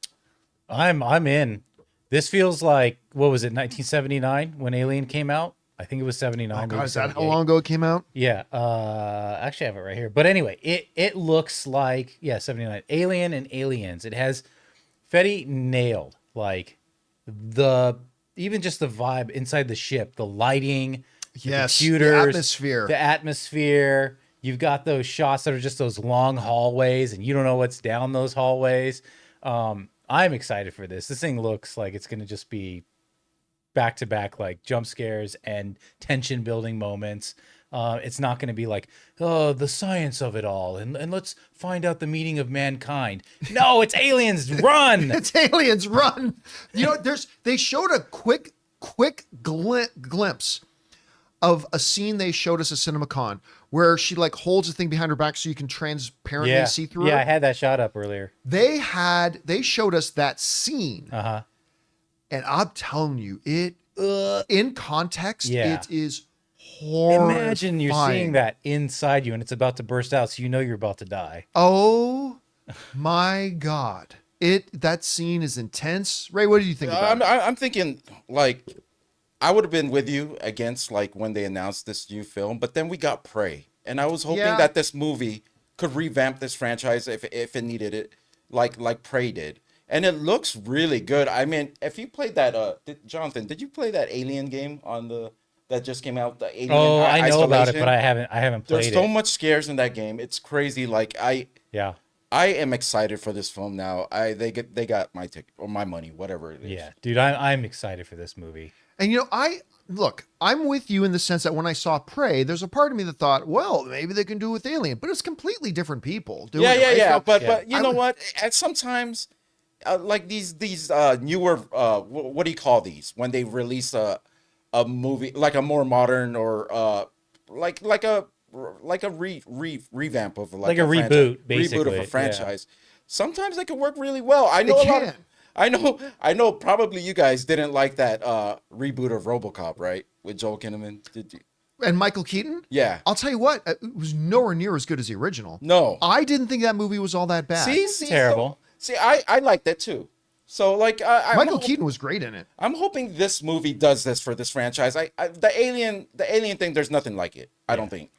C: I'm in. This feels like, what was it, 1979 when Alien came out? I think it was 79.
A: Oh, God, is that how long ago it came out?
C: Yeah. Actually, I have it right here. But anyway, it looks like, 79. Alien and Aliens. It has Fede nailed, like, even just the vibe inside the ship, the lighting,
A: yes,
C: the computers,
A: the atmosphere.
C: You've got those shots that are just those long hallways, and you don't know what's down those hallways. I'm excited for this. This thing looks like it's going to just be back-to-back, like, jump scares and tension-building moments. It's not going to be like, oh, the science of it all, and let's find out the meaning of mankind. No, it's aliens, run!
A: It's aliens, run! You know, they showed a quick glimpse of a scene they showed us at CinemaCon where she like holds the thing behind her back so you can transparently see through
C: Yeah,
A: it.
C: I had that shot up earlier.
A: They showed us that scene.
C: Uh-huh.
A: And I'm telling you, in context, it is horrifying.
C: Imagine you're seeing that inside you and it's about to burst out, so you know you're about to die.
A: Oh my God. That scene is intense. Ray, what do you think about it?
B: I'm thinking, like, I would have been with you against, like, when they announced this new film, but then we got Prey. And I was hoping that this movie could revamp this franchise if it needed it, like Prey did. And it looks really good. I mean, if you played that, Jonathan, did you play that Alien game that just came out? The Alien
C: I know about it,
B: Isolation?
C: but I haven't played it.
B: There's so much scares in that game. It's crazy. Like I am excited for this film now. They got my ticket or my money, whatever it is.
C: Yeah, dude, I'm excited for this movie.
A: And you know, I'm with you in the sense that when I saw Prey, there's a part of me that thought, well, maybe they can do it with Alien, but it's completely different people doing it. Right?
B: Yeah. But you know what? And sometimes, like these newer, what do you call these when they release a movie like a more modern or like a revamp of like
C: a reboot, basically.
B: Reboot of a franchise. Yeah. Sometimes they can work really well. I know I know probably you guys didn't like that reboot of RoboCop, right? With Joel Kinnaman. Did you?
A: And Michael Keaton?
B: Yeah.
A: I'll tell you what, it was nowhere near as good as the original.
B: No.
A: I didn't think that movie was all that bad.
B: See,
C: terrible.
B: I like that too. So like
A: Michael Keaton was great in it.
B: I'm hoping this movie does this for this franchise. The alien thing, there's nothing like it. I don't think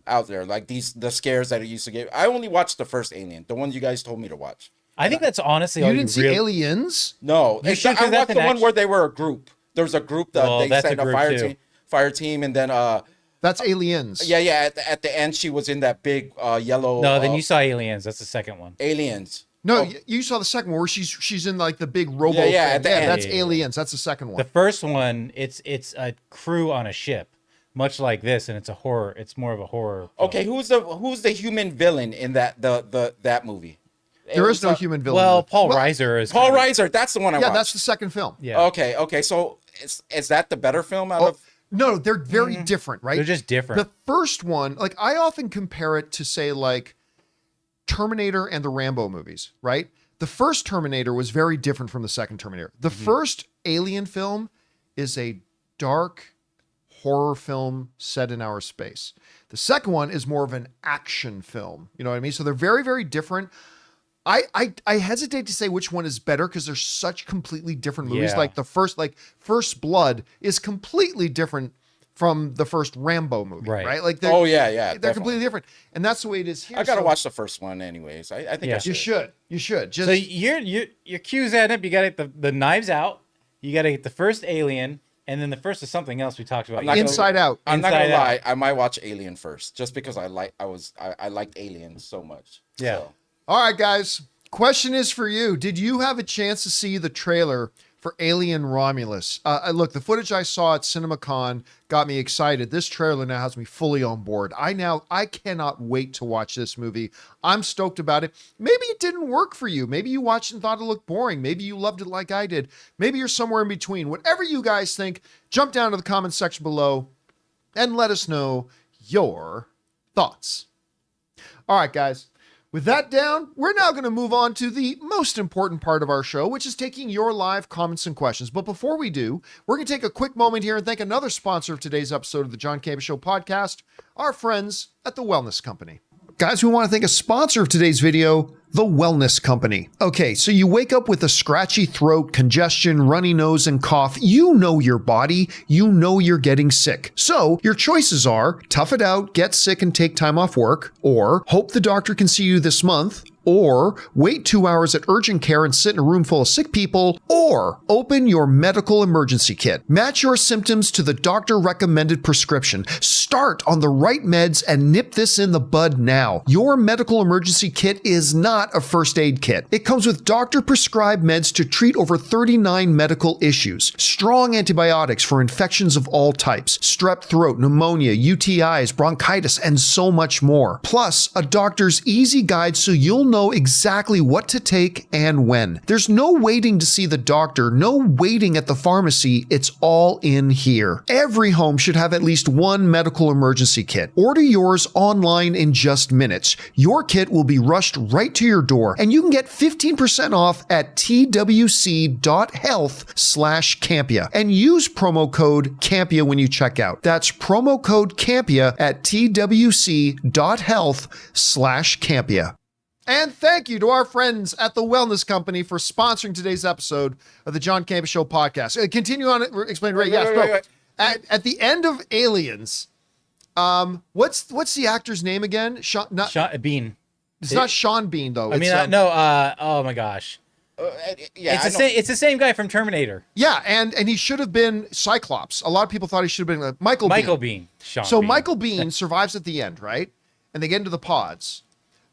B: out there like the scares that it used to give. I only watched the first Alien, the one you guys told me to watch.
C: I think that's honestly
A: you
C: all
A: didn't see Aliens?
B: No, I watched the one where they were a group. There was a group that they sent a fire team, and then
A: that's Aliens.
B: Yeah. At the end, she was in that big yellow.
C: No, then you saw Aliens. That's the second one.
B: Aliens.
A: No, you saw the second one where she's in like the big robo.
B: Yeah, at the end.
A: That's Aliens. That's the second one.
C: The first one, it's a crew on a ship, much like this, and it's a horror. It's more of a horror film.
B: Okay, who's the human villain in that movie?
A: There is no human villain.
C: Well, Paul Reiser is
B: Paul
C: kind of-
B: Reiser. That's the one I
A: Yeah,
B: watched.
A: that's the second film.
C: Yeah.
B: Okay. So is that the better film out
A: Oh,
B: of?
A: no, they're very different, right?
C: They're just different.
A: The first one, like I often compare it to say like Terminator and the Rambo movies, right? The first Terminator was very different from the second Terminator. The first Alien film is a dark horror film set in outer space. The second one is more of an action film. You know what I mean? So they're very, very different. I hesitate to say which one is better because they're such completely different movies.
C: Yeah.
A: Like the first, like First Blood is completely different from the first Rambo movie,
C: Right.
A: right? Like
B: Oh yeah,
A: they're
B: definitely.
A: completely different, and that's the way it is here.
B: I gotta
A: So
B: watch the first one anyways. I think
C: Yeah.
B: I should.
A: You should. Just
C: So your cues add up. You got to get the Knives Out. You got to get the first Alien, and then the first is something else we talked about.
B: I'm not gonna-
A: Inside Out.
B: I'm not
C: Inside
B: gonna
C: Out.
B: lie. I might watch Alien first, just because I liked Alien so much.
C: Yeah.
B: So,
A: All right, guys. Question is for you. Did you have a chance to see the trailer for Alien Romulus? Look, the footage I saw at CinemaCon got me excited. This trailer now has me fully on board. I cannot wait to watch this movie. I'm stoked about it. Maybe it didn't work for you. Maybe you watched and thought it looked boring. Maybe you loved it like I did. Maybe you're somewhere in between. Whatever you guys think, jump down to the comments section below and let us know your thoughts. All right, guys. With that down, we're now going to move on to the most important part of our show, which is taking your live comments and questions. But before we do, we're going to take a quick moment here and thank another sponsor of today's episode of the John Campea Show podcast, our friends at The Wellness Company. Guys, we want to thank a sponsor of today's video, The Wellness Company. Okay, so you wake up with a scratchy throat, congestion, runny nose, and cough. You know your body. You know you're getting sick. So your choices are tough it out, get sick and take time off work, or hope the doctor can see you this month, or wait 2 hours at urgent care and sit in a room full of sick people, or open your medical emergency kit. Match your symptoms to the doctor-recommended prescription. Start on the right meds and nip this in the bud now. Your medical emergency kit is not a first aid kit. It comes with doctor-prescribed meds to treat over 39 medical issues. Strong antibiotics for infections of all types, strep throat, pneumonia, UTIs, bronchitis, and so much more. Plus, a doctor's easy guide so you'll know exactly what to take and when. There's no waiting to see the doctor, no waiting at the pharmacy. It's all in here. Every home should have at least one medical emergency kit. Order yours online in just minutes. Your kit will be rushed right to your door, and you can get 15% off at twc.health/Campea and use promo code Campea when you check out. That's promo code Campea at twc.health/Campea. And thank you to our friends at The Wellness Company for sponsoring today's episode of the John Campea Show podcast. Continue on, explain, Ray. Yes, bro. At the end of Aliens, what's the actor's name again? Sean Bean. It's not Sean Bean though.
C: I mean, no. Oh my gosh.
B: Yeah,
C: It's the same guy from Terminator.
A: Yeah, and he should have been Cyclops. A lot of people thought he should have been Michael Bean.
C: Sean
A: So
C: Bean.
A: Michael Bean survives at the end, right? And they get into the pods.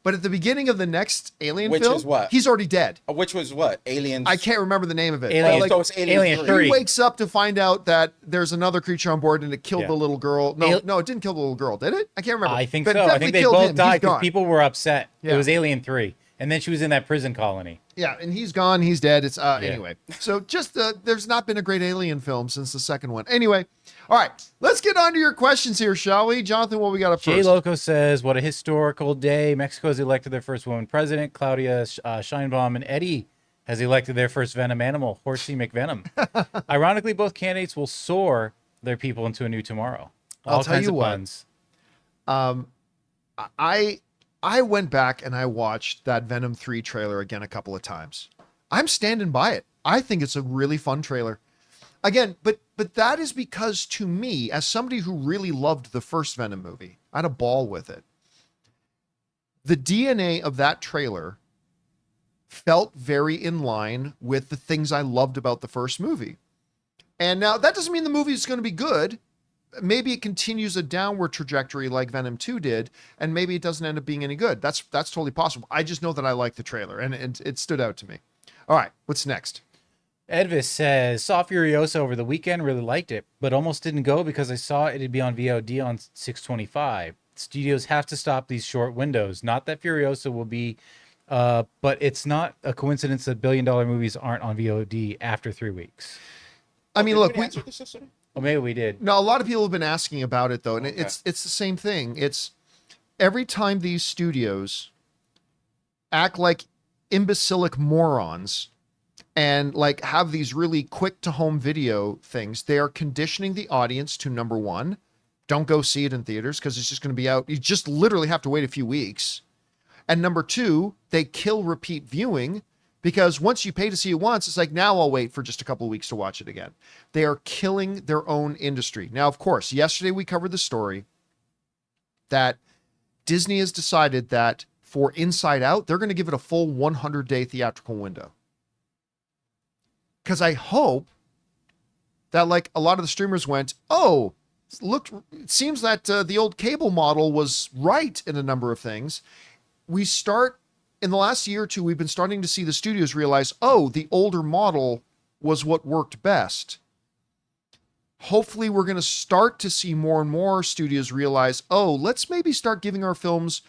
A: But at the beginning of the next Alien
B: Which
A: film,
B: is what?
A: He's already dead.
B: Which was what? Aliens.
A: I can't remember the name of it.
C: Alien.
A: But,
B: So it's Alien 3.
A: he wakes up to find out that there's another creature on board and it killed
C: Yeah.
A: the little girl. No, it didn't kill the little girl, did it? I can't remember.
C: I think
A: But it
C: so. I
A: definitely
C: think they
A: killed
C: both
A: him. He's
C: died because
A: gone.
C: people were upset.
A: Yeah.
C: It was Alien 3. And then she was in that prison colony.
A: Yeah, and he's gone. He's dead. It's anyway. So just there's not been a great Alien film since the second one. Anyway, all right, let's get on to your questions here, shall we, Jonathan? What we got up
C: Jay
A: first?
C: Loco says, "What a historical day! Mexico has elected their first woman president. Claudia Sheinbaum and Eddie has elected their first Venom animal, Horsey McVenom. Ironically, both candidates will soar their people into a new tomorrow.
A: I'll tell you what.
C: Puns.
A: I went back and I watched that Venom 3 trailer again a couple of times. I'm standing by it. I think it's a really fun trailer. Again, but that is because to me, as somebody who really loved the first Venom movie, I had a ball with it. The DNA of that trailer felt very in line with the things I loved about the first movie. And now that doesn't mean the movie is going to be good. Maybe it continues a downward trajectory like Venom 2 did, and maybe it doesn't end up being any good. That's totally possible. I just know that I like the trailer, and it stood out to me. All right, what's next?
C: Edvis says, saw Furiosa over the weekend, really liked it, but almost didn't go because I saw it'd be on VOD on 6/25. Studios have to stop these short windows. Not that Furiosa will be But it's not a coincidence that billion-dollar movies aren't on VOD after 3 weeks.
A: I mean,
B: Did
A: look,
B: we answer this yesterday?
C: Well, maybe we did.
A: no, a lot of people have been asking about it though, and
B: Okay.
A: it's the same thing. It's every time these studios act like imbecilic morons and like have these really quick to home video things, they are conditioning the audience to, number one, don't go see it in theaters because it's just going to be out. You just literally have to wait a few weeks. And number two, they kill repeat viewing because once you pay to see it once, it's like, now I'll wait for just a couple of weeks to watch it again. They are killing their own industry. Now, of course, yesterday we covered the story that Disney has decided that for Inside Out, they're going to give it a full 100-day theatrical window. Because I hope that like a lot of the streamers went, oh, look, it seems that the old cable model was right in a number of things. We start in the last year or two, we've been starting to see the studios realize, oh, the older model was what worked best. Hopefully we're going to start to see more and more studios realize, oh, let's maybe start giving our films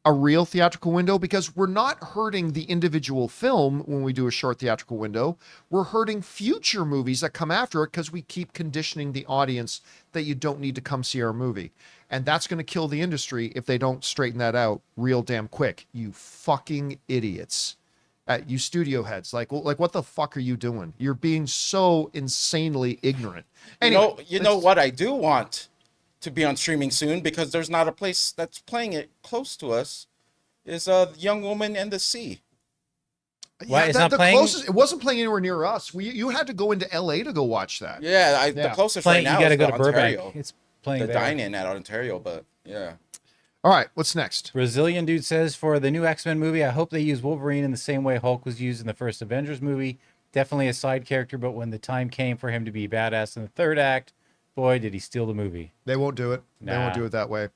A: a real theatrical window, because we're not hurting the individual film when we do a short theatrical window. We're hurting future movies that come after it because we keep conditioning the audience that you don't need to come see our movie. And that's going to kill the industry if they don't straighten that out real damn quick. You fucking idiots. You studio heads. Like what the fuck are you doing? You're being so insanely ignorant. Anyway,
B: You know what I do want to be on streaming soon, because there's not a place that's playing it close to us, is Young Woman and the Sea.
C: Why, it's not playing?
A: It wasn't playing anywhere near us. You had to go into LA to go watch that.
B: Yeah, the closest
C: Playing,
B: right now
C: you got to
B: is
C: go
B: the
C: to Burbank.
B: Ontario.
C: It's playing
B: The
C: there.
B: dine-in at Ontario, but yeah.
A: All right, what's next?
C: Brazilian dude says, for the new X-Men movie, I hope they use Wolverine in the same way Hulk was used in the first Avengers movie. Definitely a side character, but when the time came for him to be badass in the third act, boy, did he steal the movie.
A: They won't do it. They won't
C: Nah.
A: do it that way.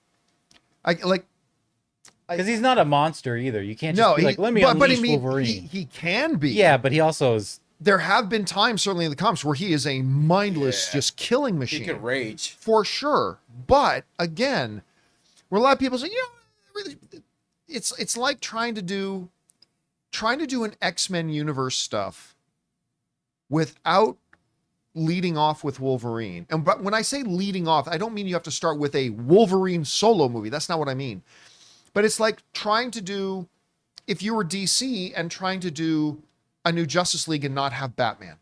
C: Because he's not a monster either. You can't just be like, let me unleash Wolverine.
A: He can be.
C: Yeah, but he also is.
A: There have been times, certainly in the comics, where he is a mindless,
B: Yeah.
A: just killing
B: He
A: machine.
B: could rage.
A: For sure. But again, where a lot of people say, really, it's like trying to do an X-Men universe stuff without leading off with Wolverine. But when I say leading off, I don't mean you have to start with a Wolverine solo movie. That's not what I mean. But it's like trying to do, if you were DC and trying to do a new Justice League and not have Batman.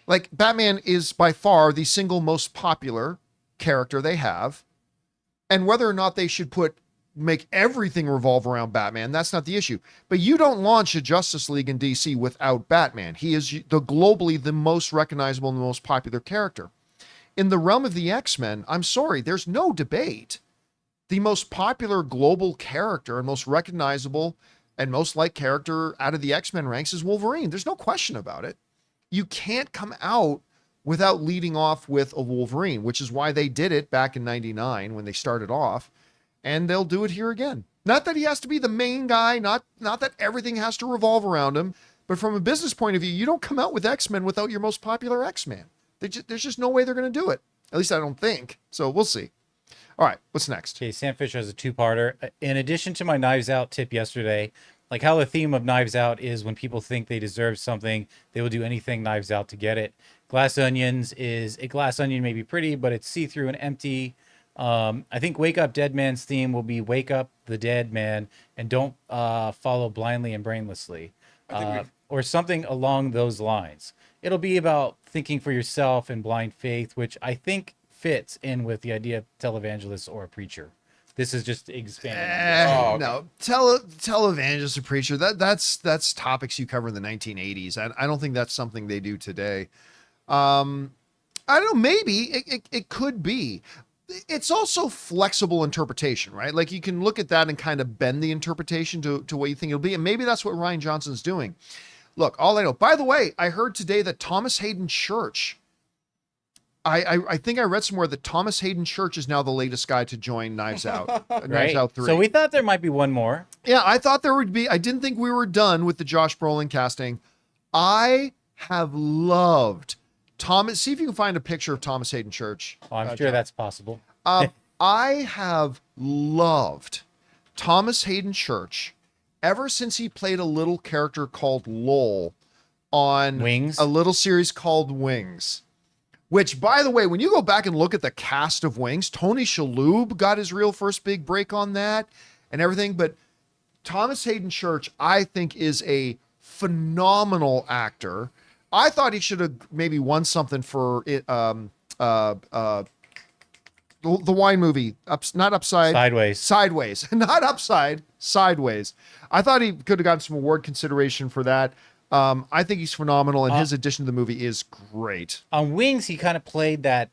A: Like, Batman is by far the single most popular character they have. And whether or not they should make everything revolve around Batman, that's not the issue. But you don't launch a Justice League in DC without Batman. He is globally the most recognizable and the most popular character. In the realm of the X-Men, I'm sorry, there's no debate. The most popular global character and most recognizable and most liked character out of the X-Men ranks is Wolverine. There's no question about it. You can't come out without leading off with a Wolverine, which is why they did it back in 99 when they started off. And they'll do it here again. Not that he has to be the main guy, not that everything has to revolve around him, but from a business point of view, you don't come out with X-Men without your most popular X-Man. There's just no way they're going to do it. At least I don't think. So we'll see. All right, what's next?
C: Okay, Sam Fisher has a two-parter. In addition to my Knives Out tip yesterday, like how the theme of Knives Out is when people think they deserve something, they will do anything Knives Out to get it. Glass Onions is a glass onion may be pretty, but it's see-through and empty. I think Wake Up Dead Man's theme will be Wake Up the Dead Man and don't follow blindly and brainlessly, or something along those lines. It'll be about thinking for yourself and blind faith, which I think fits in with the idea of televangelist or a preacher. This is just expanding.
B: Okay.
A: No, televangelist or preacher. That's topics you cover in the 1980s. I don't think that's something they do today. I don't know. Maybe it could be. It's also flexible interpretation, right? Like you can look at that and kind of bend the interpretation to what you think it'll be. And maybe that's what Rian Johnson's doing. Look, all I know, by the way, I heard today that Thomas Hayden Church, I think I read somewhere that Thomas Hayden Church is now the latest guy to join Knives Out.
C: Right?
A: Knives Out 3.
C: So we thought there might be one more.
A: Yeah, I thought there would be. I didn't think we were done with the Josh Brolin casting. I have loved Thomas. See if you can find a picture of Thomas Hayden Church.
C: Oh, I'm sure that's possible.
A: I have loved Thomas Hayden Church ever since he played a little character called Lowell on
C: Wings?
A: a little series called Wings, which, by the way, when you go back and look at the cast of Wings, Tony Shalhoub got his real first big break on that and everything. But Thomas Hayden Church, I think, is a phenomenal actor. I thought he should have maybe won something for it. The wine movie, not Upside, Sideways, not Upside, Sideways. I thought he could have gotten some award consideration for that. I think he's phenomenal, and his addition to the movie is great.
C: On Wings, he kind of played that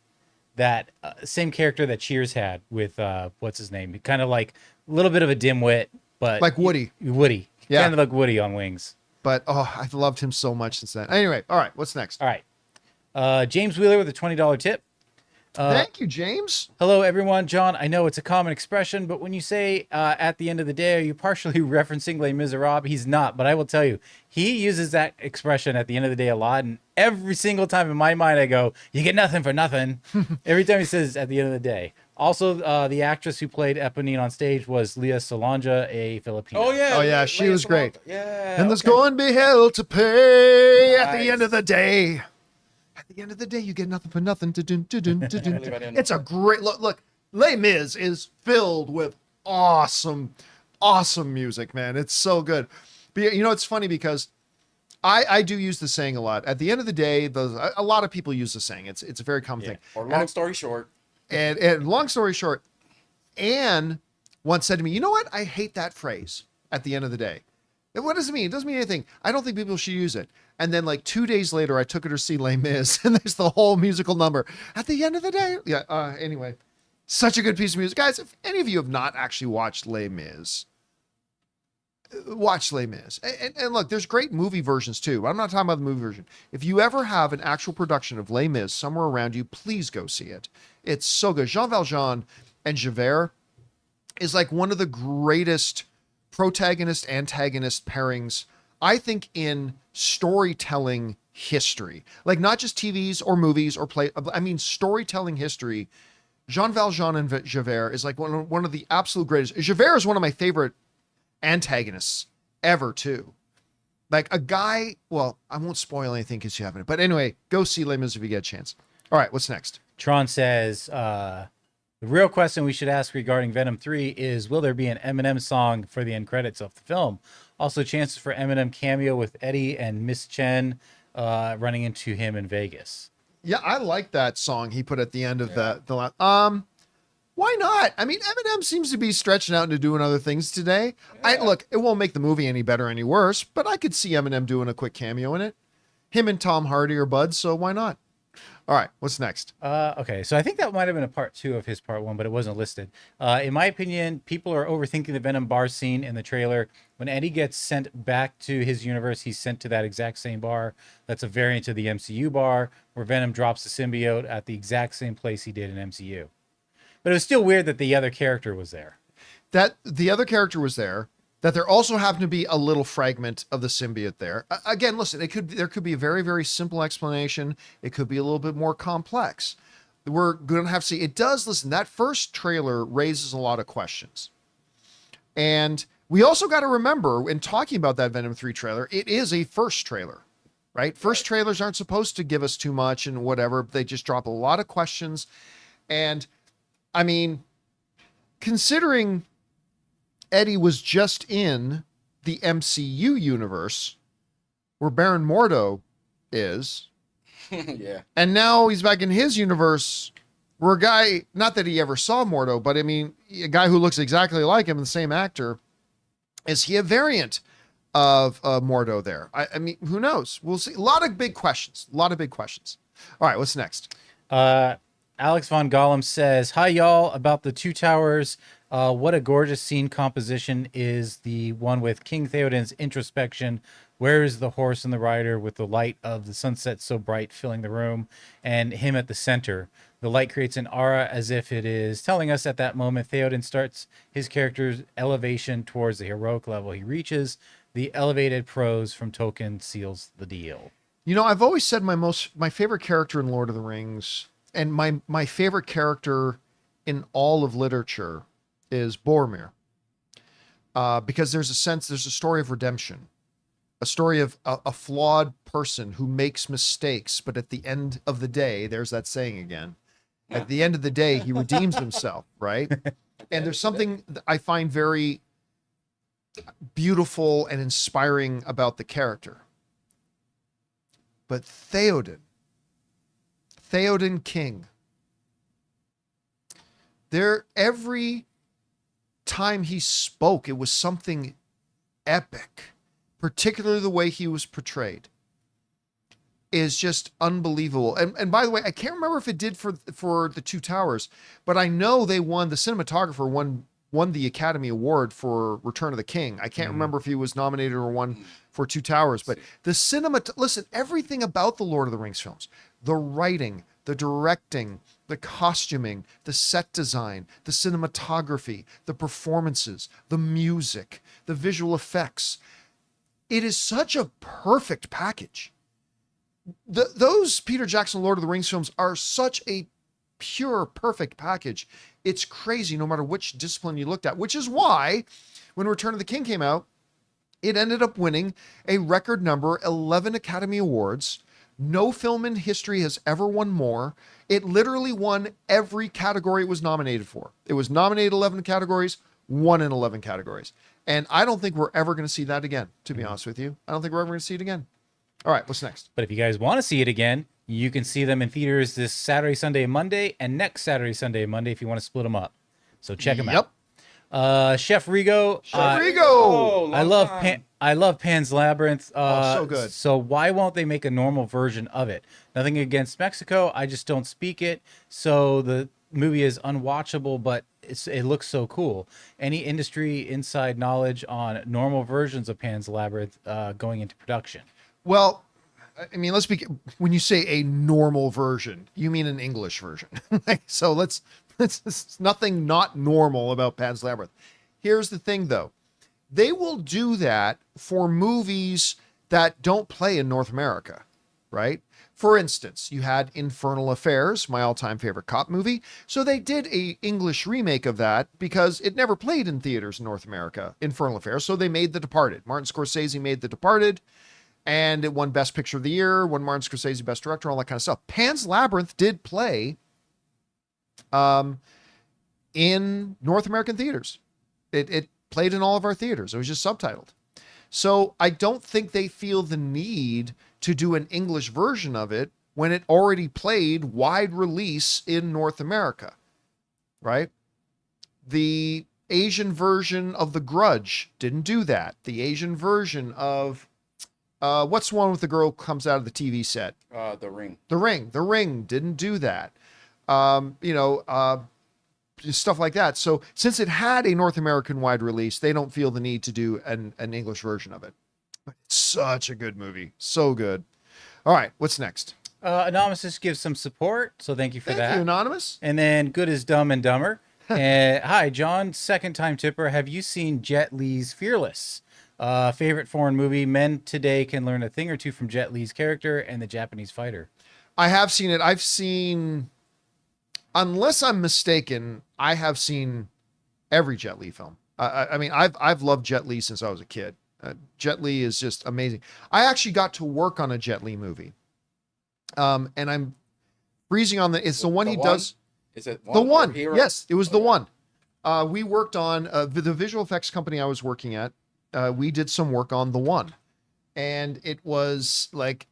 C: same character that Cheers had with what's his name? Kind of like a little bit of a dimwit, but
A: Like Woody.
C: Woody,
A: Yeah.
C: kind of like Woody on Wings.
A: But I've loved him so much since then. Anyway, all right, what's next?
C: All right, James Wheeler with a $20 tip.
A: Thank you, James.
C: Hello, everyone. John, I know it's a common expression, but when you say at the end of the day, are you partially referencing Les Miserables? He's not, but I will tell you, he uses that expression at the end of the day a lot. And every single time in my mind, I go, you get nothing for nothing. Every time he says at the end of the day. Also, the actress who played Eponine on stage was Leah Salonga, a Filipino.
B: Oh yeah.
A: Oh, yeah, she was great.
B: Yeah.
A: And there's going to be hell to pay at the end of the day. At the end of the day, you get nothing for nothing. It's a great look. Les Mis is filled with awesome music, man. It's so good. But you know, it's funny because I do use the saying a lot. At the end of the day, a lot of people use the saying. It's a very common thing.
B: Or long story short.
A: And long story short, Anne once said to me, you know what? I hate that phrase, at the end of the day. And what does it mean? It doesn't mean anything. I don't think people should use it. And then like 2 days later, I took her to see Les Mis, and there's the whole musical number. At the end of the day. Yeah. Anyway, such a good piece of music. Guys, if any of you have not actually watched Les Mis, watch Les Mis. And look, there's great movie versions too. I'm not talking about the movie version. If you ever have an actual production of Les Mis somewhere around you, please go see it. It's so good. Jean Valjean and Javert is like one of the greatest protagonist-antagonist pairings, I think, in storytelling history. Like not just TVs or movies or play. I mean, storytelling history. Jean Valjean and Javert is like one of the absolute greatest. Javert is one of my favorite antagonists ever too. Like a guy, well, I won't spoil anything because you haven't. But anyway, go see Les Mis if you get a chance. All right, what's next?
C: Tron says, the real question we should ask regarding Venom 3 is, will there be an Eminem song for the end credits of the film? Also, chances for Eminem cameo with Eddie and Miss Chen running into him in Vegas.
A: Yeah, I like that song he put at the end of the last. Why not? I mean, Eminem seems to be stretching out into doing other things today.
B: Yeah.
A: Look, it won't make the movie any better, any worse, but I could see Eminem doing a quick cameo in it. Him and Tom Hardy are buds, so why not? All right, what's next?
C: Okay, so I think that might have been a part 2 of his part 1, but it wasn't listed. In my opinion, people are overthinking the Venom bar scene in the trailer. When Eddie gets sent back to his universe, he's sent to that exact same bar. That's a variant of the MCU bar, where Venom drops the symbiote at the exact same place he did in MCU. But it was still weird that the other character was there.
A: That the other character was there, that there also happened to be a little fragment of the symbiote there. Again, listen, there could be a very, very simple explanation. It could be a little bit more complex. We're going to have to see. It does, listen, that first trailer raises a lot of questions. And we also got to remember, in talking about that Venom 3 trailer, it is a first trailer, right? First trailers aren't supposed to give us too much and whatever. They just drop a lot of questions. And, I mean, considering Eddie was just in the MCU universe where Baron Mordo is.
B: Yeah.
A: And now he's back in his universe where a guy, not that he ever saw Mordo, but I mean, a guy who looks exactly like him, the same actor. Is he a variant of Mordo there? I mean, who knows? We'll see. A lot of big questions. All right, what's next?
C: Alex Von Gollum says, hi, y'all. About the Two Towers, what a gorgeous scene composition is the one with King Theoden's introspection. Where is the horse and the rider with the light of the sunset so bright filling the room and him at the center? The light creates an aura as if it is telling us at that moment Theoden starts his character's elevation towards the heroic level he reaches. The elevated prose from Tolkien seals the deal.
A: You know, I've always said my favorite character in Lord of the Rings and my favorite character in all of literature is Boromir. because there's a story of redemption, a story of a flawed person who makes mistakes, but at the end of the day, there's that saying again, at the end of the day, he redeems himself, right? And there's something that I find very beautiful and inspiring about the character. But Theoden King, every time he spoke, it was something epic, particularly the way he was portrayed is just unbelievable. And by the way, I can't remember if it did for the Two Towers, but I know the cinematographer won the Academy Award for Return of the King. I can't remember if he was nominated or won for Two Towers, but listen, everything about the Lord of the Rings films, the writing, the directing, the costuming, the set design, the cinematography, the performances, the music, the visual effects, it is such a perfect package. Those Peter Jackson Lord of the Rings films are such a pure, perfect package. It's crazy no matter which discipline you looked at, which is why when Return of the King came out, it ended up winning a record number, 11 Academy Awards. No film in history has ever won more. It literally won every category it was nominated for. It was nominated 11 categories, won in 11 categories. And I don't think we're ever going to see that again, to be honest with you. I don't think we're ever going to see it again. All right, what's next?
C: But if you guys want to see it again, you can see them in theaters this Saturday, Sunday, and Monday, and next Saturday, Sunday, and Monday if you want to split them up. So check them out. Chef Rigo. I love Pan's Labyrinth.
A: So good.
C: So why won't they make a normal version of it? Nothing against Mexico. I just don't speak it. So the movie is unwatchable, but it looks so cool. Any industry inside knowledge on normal versions of Pan's Labyrinth going into production?
A: Well, I mean, when you say a normal version, you mean an English version. So let's nothing not normal about Pan's Labyrinth. Here's the thing though. They will do that for movies that don't play in North America, right? For instance, you had Infernal Affairs, my all-time favorite cop movie. So they did a English remake of that because it never played in theaters in North America, Infernal Affairs. So they made The Departed. Martin Scorsese made The Departed. And it won Best Picture of the Year, won Martin Scorsese Best Director, all that kind of stuff. Pan's Labyrinth did play in North American theaters. It played in all of our theaters. It was just subtitled. So I don't think they feel the need to do an English version of it when it already played wide release in North America, right? The Asian version of The Grudge didn't do that. The Asian version of what's the one with the girl who comes out of the TV set?
B: The Ring.
A: The Ring didn't do that. Stuff like that. So since it had a North American wide release, they don't feel the need to do an English version of it. But it's such a good movie. So good. All right, what's next?
C: Anonymous gives some support, so thank you for that.
A: Thank you, Anonymous.
C: And then Good as Dumb and Dumber. Hi, John, second time tipper. Have you seen Jet Li's Fearless? Favorite foreign movie. Men today can learn a thing or two from Jet Li's character and the Japanese fighter.
A: I have seen it. I've seen, unless I'm mistaken, I have seen every Jet Li film. I mean, I've loved Jet Li since I was a kid. Jet Li is just amazing. I actually got to work on a Jet Li movie. And I'm freezing on it's the one he does.
B: Is it
A: the one?
B: Hero?
A: Yes, it was the one. We worked on the visual effects company I was working at. We did some work on the one, and it was like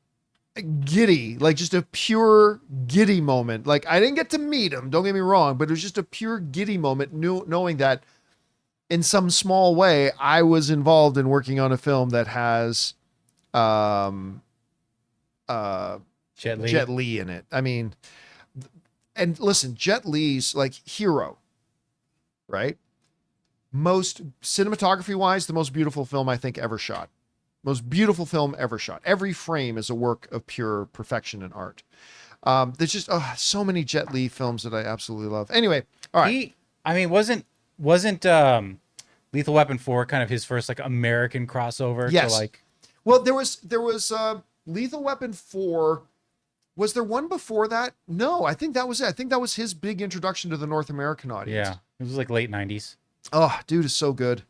A: giddy, like just a pure giddy moment. Like I didn't get to meet him, don't get me wrong, but it was just a pure giddy moment, knowing that in some small way I was involved in working on a film that has Jet Li in it. I mean, and listen, Jet Li's like Hero, right? Most cinematography wise, the most beautiful film I think ever shot. Most beautiful film ever shot. Every frame is a work of pure perfection and art. There's just so many Jet Li films that I absolutely love. Anyway, all right.
C: Wasn't Lethal Weapon 4 kind of his first like American crossover?
A: Yes.
C: To, like...
A: Well, there was Lethal Weapon 4. Was there one before that? No, I think that was it. I think that was his big introduction to the North American audience.
C: Yeah, it was like late 90s.
A: Oh, dude is so good.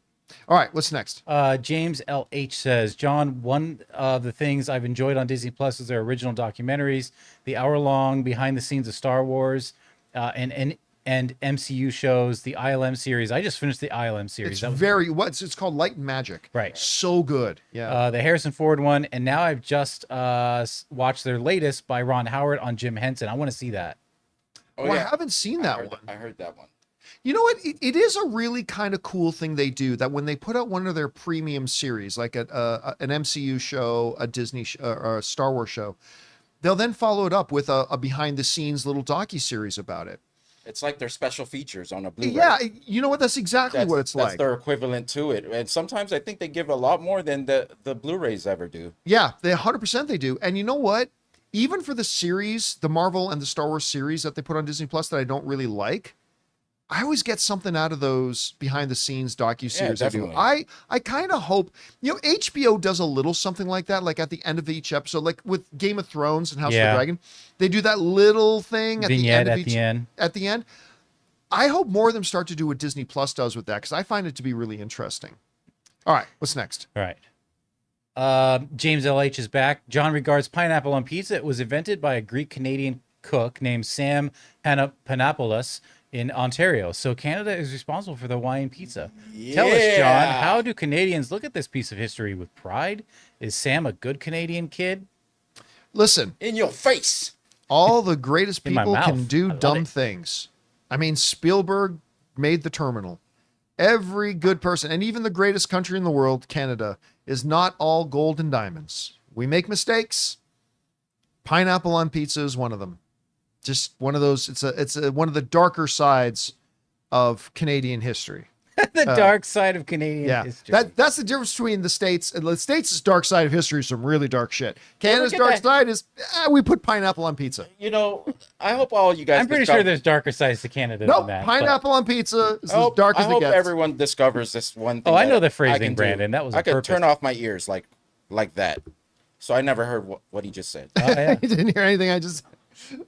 A: All right, what's next?
C: James LH says, John, one of the things I've enjoyed on Disney Plus is their original documentaries, the hour-long behind the scenes of Star Wars, and MCU shows, the ILM series. I just finished the ILM series.
A: It's it's called Light and Magic.
C: Right.
A: So good. Yeah.
C: The Harrison Ford one, and now I've just watched their latest by Ron Howard on Jim Henson. I want to see that.
B: Oh,
A: I haven't seen that one.
B: I heard that one.
A: You know what? It is a really kind of cool thing they do, that when they put out one of their premium series, like an MCU show, a Disney or a Star Wars show, they'll then follow it up with a behind the scenes little docu-series about it.
B: It's like their special features on a Blu-ray.
A: Yeah, you know what? That's exactly what it's like.
B: That's their equivalent to it. And sometimes I think they give a lot more than the Blu-rays ever do.
A: Yeah, they 100% they do. And you know what? Even for the series, the Marvel and the Star Wars series that they put on Disney Plus that I don't really like, I always get something out of those behind the scenes docu-series.
B: Yeah,
A: I do.
B: definitely.
A: I kind of hope, HBO does a little something like that, like at the end of each episode, like with Game of Thrones and House of the Dragon. They do that little thing at the end of each. At the end. I hope more of them start to do what Disney Plus does with that, because I find it to be really interesting. All right, what's next?
C: All right. James LH is back. John regards pineapple on pizza. It was invented by a Greek-Canadian cook named Sam Panopoulos in Ontario. So Canada is responsible for the Hawaiian pizza.
B: Yeah.
C: Tell us, John, how do Canadians look at this piece of history with pride? Is Sam a good Canadian kid?
A: Listen.
B: In your face.
A: All the greatest
C: In my
A: people
C: mouth.
A: can do
C: I love
A: dumb
C: it.
A: things. I mean, Spielberg made the Terminal. Every good person, and even the greatest country in the world, Canada, is not all gold and diamonds. We make mistakes. Pineapple on pizza is one of them. Just one of those. It's one of the darker sides of Canadian history.
C: The dark side of Canadian history.
A: That's the difference between the States. And the States' dark side of history is some really dark shit. Canada's dark side is we put pineapple on pizza.
B: I hope all you guys.
C: I'm pretty sure there's darker sides to Canada than that.
A: Pineapple on pizza is as dark as it gets.
B: I hope everyone discovers this one thing.
C: Oh, I know the phrasing, Brandon. That was
B: I could turn off my ears like that. So I never heard what he just said.
C: Oh, yeah.
A: You didn't hear anything I just.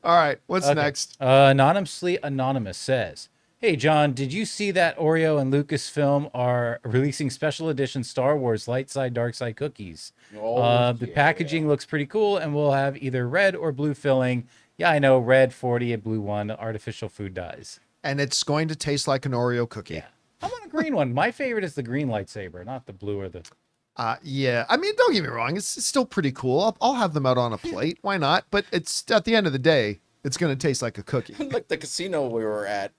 A: All right, what's next?
C: Anonymously Anonymous says, hey, John, did you see that Oreo and Lucasfilm are releasing special edition Star Wars light side, dark side cookies? The packaging looks pretty cool and will have either red or blue filling. Yeah, I know, red 40 and blue 1, artificial food dyes.
A: And it's going to taste like an Oreo cookie.
C: Yeah. I want a green one. My favorite is the green lightsaber, not the blue or the...
A: Yeah, I mean, don't get me wrong. It's still pretty cool. I'll have them out on a plate. Why not? But it's at the end of the day, it's going to taste like a cookie.
B: Like the casino we were at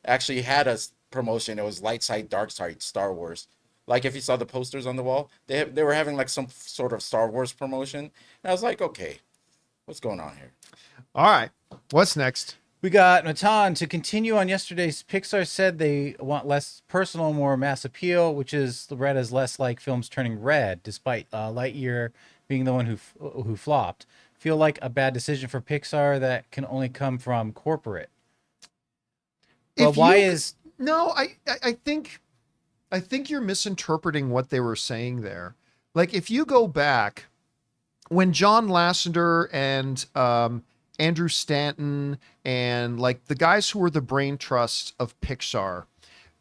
B: actually had a promotion. It was light side, dark side Star Wars. Like if you saw the posters on the wall, they were having like some sort of Star Wars promotion. And I was like, okay, what's going on here?
A: All right, what's next?
C: We got Matan. To continue on yesterday's, Pixar said they want less personal, more mass appeal, which is read as less like films turning red, despite Lightyear being the one who flopped. Feel like a bad decision for Pixar that can only come from corporate. But
A: No, I think you're misinterpreting what they were saying there. Like if you go back when John Lasseter and Andrew Stanton and like the guys who were the brain trust of Pixar,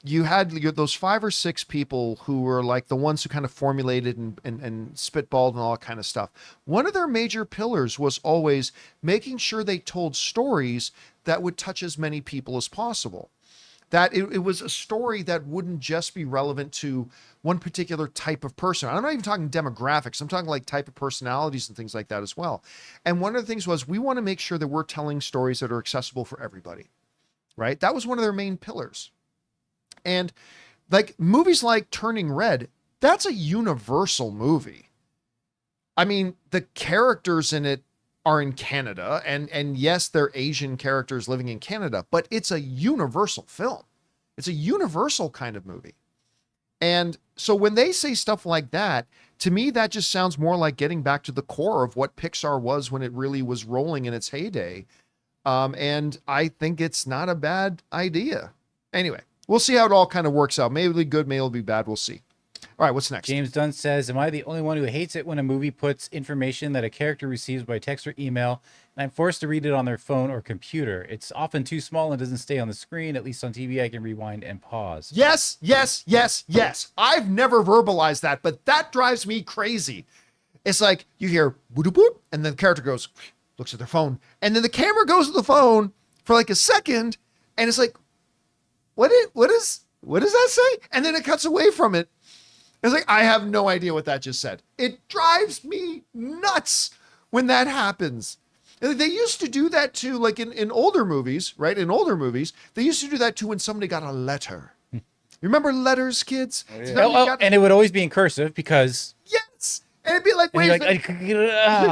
A: you had those 5 or 6 people who were like the ones who kind of formulated and spitballed and all that kind of stuff. One of their major pillars was always making sure they told stories that would touch as many people as possible. That it was a story that wouldn't just be relevant to one particular type of person. I'm not even talking demographics. I'm talking like type of personalities and things like that as well. And one of the things was we want to make sure that we're telling stories that are accessible for everybody, right? That was one of their main pillars. And like movies like Turning Red, that's a universal movie. I mean, the characters in it are in Canada, and yes, they're Asian characters living in Canada, but it's a universal film. It's a universal kind of movie. And so when they say stuff like that, to me, that just sounds more like getting back to the core of what Pixar was when it really was rolling in its heyday. And I think it's not a bad idea. Anyway, we'll see how it all kind of works out. Maybe it'll be good, maybe it'll be bad. We'll see. All right, what's next?
C: James Dunn says, am I the only one who hates it when a movie puts information that a character receives by text or email and I'm forced to read it on their phone or computer? It's often too small and doesn't stay on the screen. At least on TV, I can rewind and pause.
A: Yes, yes, yes, yes. I've never verbalized that, but that drives me crazy. It's like you hear boop boop, and then the character goes, looks at their phone, and then the camera goes to the phone for like a second, and it's like, what does that say? And then it cuts away from it. It's like, I have no idea what that just said. It drives me nuts when that happens. And they used to do that too, like in older movies, right? In older movies, they used to do that too when somebody got a letter. You remember letters, kids?
B: Oh, yeah.
A: So
C: And it would always be in cursive because...
A: yes. And it'd be like, wait, you're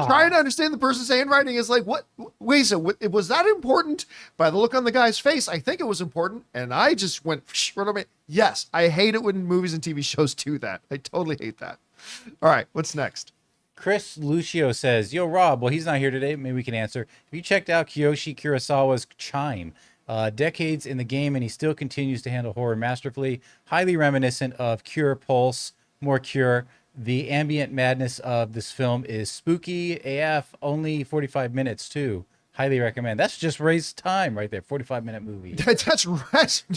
A: trying to understand the person's handwriting. Is like, what? Wait, so was that important? By the look on the guy's face, I think it was important. And I just went, right over. Yes, I hate it when movies and TV shows do that. I totally hate that. All right, what's next?
C: Chris Lucio says, yo, Rob, well, he's not here today. Maybe we can answer. Have you checked out Kiyoshi Kurosawa's Chime? Decades in the game, and he still continues to handle horror masterfully. Highly reminiscent of Cure Pulse, more Cure. The ambient madness of this film is spooky AF, only 45 minutes too. Highly recommend. That's just Ray's time right there, 45-minute movie.
A: That's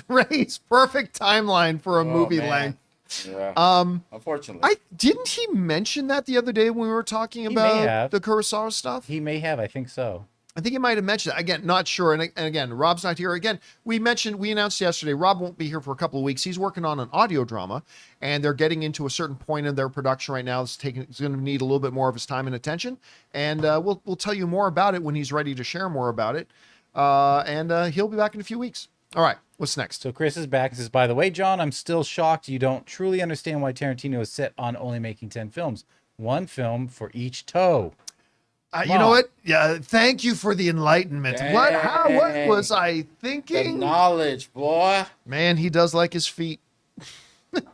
A: Ray's perfect timeline for a movie
B: man.
A: length.
B: Yeah. Unfortunately.
A: Didn't he mention that the other day when we were talking
C: may
A: about
C: have.
A: the Kurosawa stuff?
C: He may have, I think so.
A: I think he might have mentioned it. Again, not sure. And again, Rob's not here. Again, we announced yesterday, Rob won't be here for a couple of weeks. He's working on an audio drama, and they're getting into a certain point in their production right now. It's going to need a little bit more of his time and attention. And we'll tell you more about it when he's ready to share more about it. And he'll be back in a few weeks. All right, what's next?
C: So Chris is back and says, by the way, John, I'm still shocked you don't truly understand why Tarantino is set on only making 10 films. One film for each toe.
A: You know what? Yeah, thank you for the enlightenment.
B: Dang.
A: What was I
B: The
A: thinking?
B: knowledge, boy.
A: Man, he does like his feet.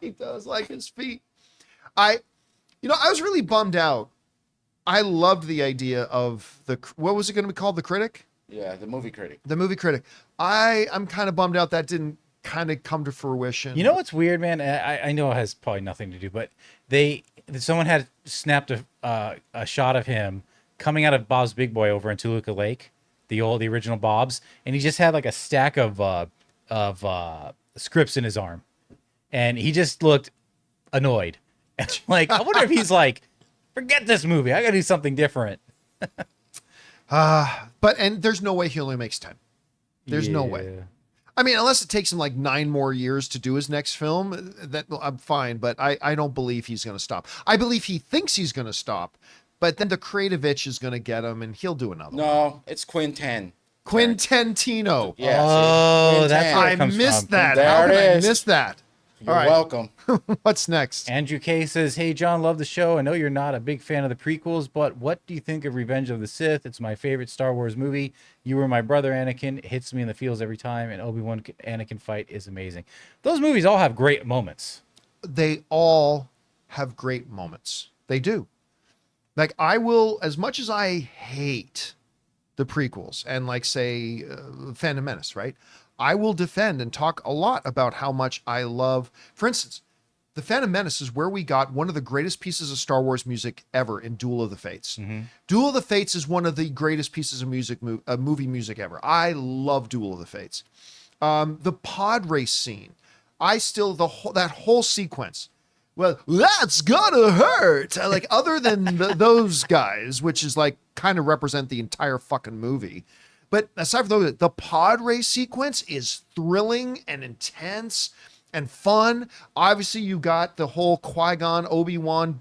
A: He does like his feet. I was really bummed out. I loved the idea of what was it going to be called? The Critic?
B: Yeah, the movie critic.
A: The movie Critic. I'm kind of bummed out that didn't kind of come to fruition.
C: You know what's weird, man? I know it has probably nothing to do, but someone had snapped a shot of him coming out of Bob's Big Boy over in Toluca Lake, the original Bob's, and he just had like a stack of scripts in his arm, and he just looked annoyed. And like, I wonder if he's like, forget this movie, I gotta do something different.
A: And there's no way he only makes 10. There's no way. I mean, unless it takes him like 9 more years to do his next film, that I'm fine. But I don't believe he's going to stop. I believe he thinks he's going to stop, but then the creative itch is going to get him, and he'll do another one.
B: No, it's Quinten.
A: Quintentino.
B: Yeah.
C: Oh,
B: see,
C: that's where
A: I
C: it comes
A: missed
C: from.
A: that.
B: There
A: How
B: it
A: did I
B: is.
A: miss that?
B: You're
A: All right.
B: welcome.
A: What's next?
C: Andrew K says, hey, John, love the show. I know you're not a big fan of the prequels, but what do you think of Revenge of the Sith? It's my favorite Star Wars movie. You were my brother, Anakin. It hits me in the feels every time, and Obi-Wan Anakin fight is amazing. Those movies all have great moments.
A: They all have great moments. They do. Like, I will, as much as I hate the prequels and like say Phantom Menace, right? I will defend and talk a lot about how much I love, for instance, the Phantom Menace is where we got one of the greatest pieces of Star Wars music ever in Duel of the Fates.
C: Mm-hmm.
A: Duel of the Fates is one of the greatest pieces of movie music ever. I love Duel of the Fates. The pod race scene, that whole sequence. Well, that's gotta hurt. Like, other than those guys, which is like kind of represent the entire fucking movie. But aside from those, the pod race sequence is thrilling and intense and fun. Obviously, you got the whole Qui-Gon, Obi-Wan,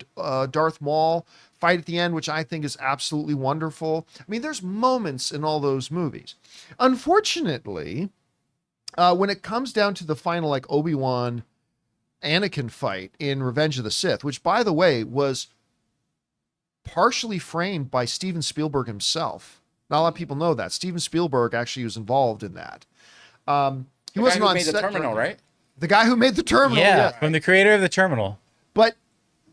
A: Darth Maul fight at the end, which I think is absolutely wonderful. I mean, there's moments in all those movies. Unfortunately, when it comes down to the final, like, Obi-Wan Anakin fight in Revenge of the Sith, which, by the way, was partially framed by Steven Spielberg himself. Not a lot of people know that. Steven Spielberg actually was involved in that. He wasn't on
B: made the
A: set
B: Terminal, right?
A: The guy who made the Terminal.
C: Yeah, from the creator of the Terminal.
A: But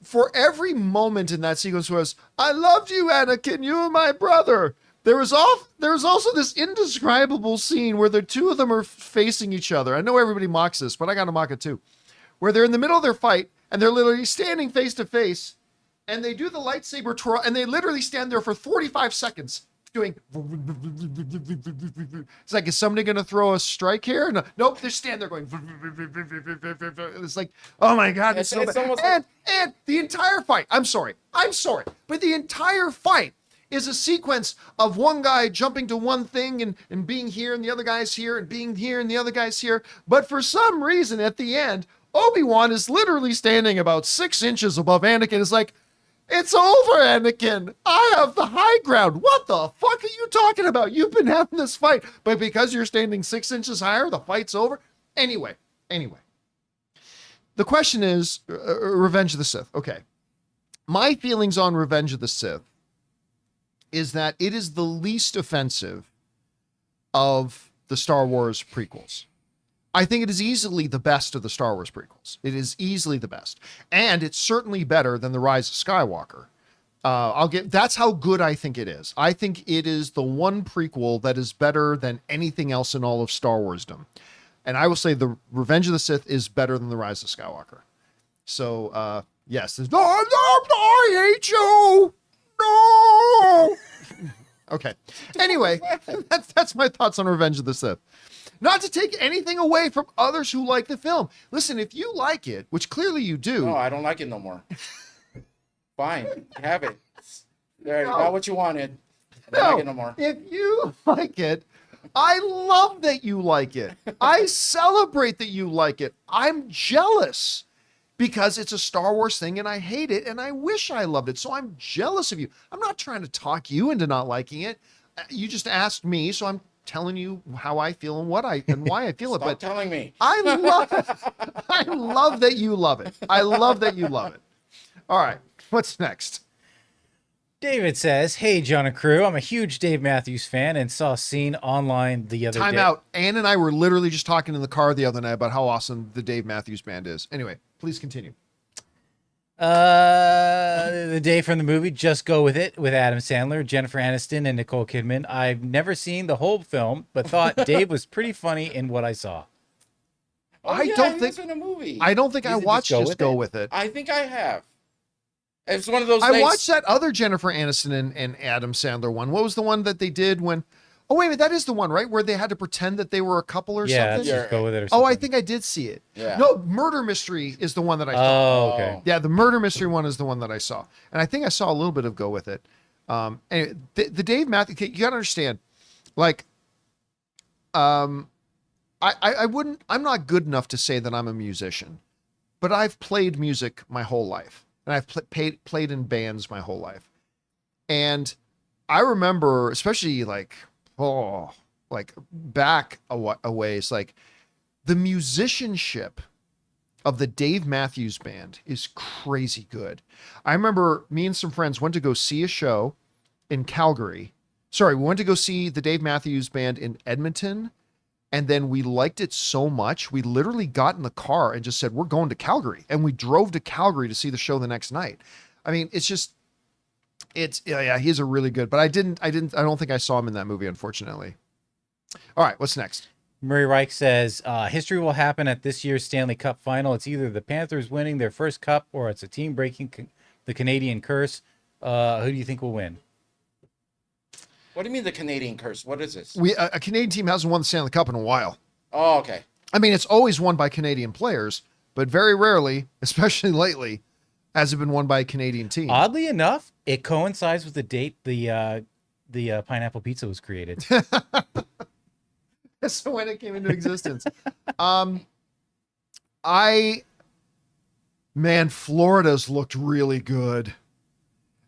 A: for every moment in that sequence was, I loved you, Anakin. You were my brother. There was also this indescribable scene where the two of them are facing each other. I know everybody mocks this, but I got to mock it too. Where they're in the middle of their fight, and they're literally standing face to face, and they do the lightsaber twirl, and they literally stand there for 45 seconds doing. It's like, is somebody going to throw a strike here? No, nope, they're standing there going. It's like, oh my God, it's so bad.
B: Almost
A: And the entire fight, I'm sorry, but the entire fight is a sequence of one guy jumping to one thing and being here, and the other guy's here, and being here, and the other guy's here. But for some reason, at the end, Obi-Wan is literally standing about 6 inches above Anakin. It's like, it's over, Anakin. I have the high ground. What the fuck are you talking about? You've been having this fight, but because you're standing 6 inches higher, the fight's over. Anyway. The question is, Revenge of the Sith. Okay. My feelings on Revenge of the Sith is that it is the least offensive of the Star Wars prequels. I think it is easily the best of the Star Wars prequels. It is easily the best. And it's certainly better than The Rise of Skywalker. That's how good I think it is. I think it is the one prequel that is better than anything else in all of Star Warsdom. And I will say the Revenge of the Sith is better than The Rise of Skywalker. So, yes. No, I hate you! No! Okay. Anyway, that's my thoughts on Revenge of the Sith. Not to take anything away from others who like the film. Listen, if you like it, which clearly you do.
B: No, I don't like it no more. Fine, have it. There, got what you wanted. I don't like it no more.
A: If you like it, I love that you like it. I celebrate that you like it. I'm jealous because it's a Star Wars thing and I hate it and I wish I loved it. So I'm jealous of you. I'm not trying to talk you into not liking it. You just asked me, so I'm telling you how I feel and why I feel it.
B: Stop
A: But
B: telling me.
A: I love it. I love that you love it. I love that you love it. All right, what's next?
C: David says, "Hey, John and crew, I'm a huge Dave Matthews fan and saw a scene online the other day."
A: Time out. Ann and I were literally just talking in the car the other night about how awesome the Dave Matthews Band is. Anyway, please continue.
C: The day from the movie Just Go With It with Adam Sandler, Jennifer Aniston, and Nicole Kidman. I've never seen the whole film, but thought Dave was pretty funny in what I saw.
B: I don't think in a movie.
A: I don't think I watched Just Go With It.
B: I think I have. It's one of those.
A: I watched that other Jennifer Aniston and Adam Sandler one. What was the one that they did when? Oh wait a minute, that is the one, right? Where they had to pretend that they were a couple or something.
C: Just Go With It. Or
A: oh,
C: something.
A: I think I did see it.
B: Yeah.
A: No, Murder Mystery is the one that I saw.
C: Oh, okay.
A: Yeah, the Murder Mystery one is the one that I saw, and I think I saw a little bit of Go With It. Anyway, the Dave Matthews, you gotta understand, like, I wouldn't. I'm not good enough to say that I'm a musician, but I've played music my whole life, and I've played in bands my whole life, and I remember, especially like back a ways, like the musicianship of the Dave Matthews Band is crazy good. I remember me and some friends went to go see a show in Calgary. Sorry, we went to go see the Dave Matthews Band in Edmonton. And then we liked it so much, we literally got in the car and just said, we're going to Calgary. And we drove to Calgary to see the show the next night. I mean, yeah, he's a really good, but I don't think I saw him in that movie, unfortunately. All right, what's next?
C: Murray Reich says, history will happen at this year's Stanley Cup final. It's either the Panthers winning their first cup or it's a team breaking the Canadian curse. Who do you think will win?
B: What do you mean the Canadian curse? What is this?
A: A Canadian team hasn't won the Stanley Cup in a while.
B: Oh, okay.
A: I mean, it's always won by Canadian players, but very rarely, especially lately, has it been won by a Canadian team.
C: Oddly enough, it coincides with the date the pineapple pizza was created.
A: That's when it came into existence. Florida's looked really good.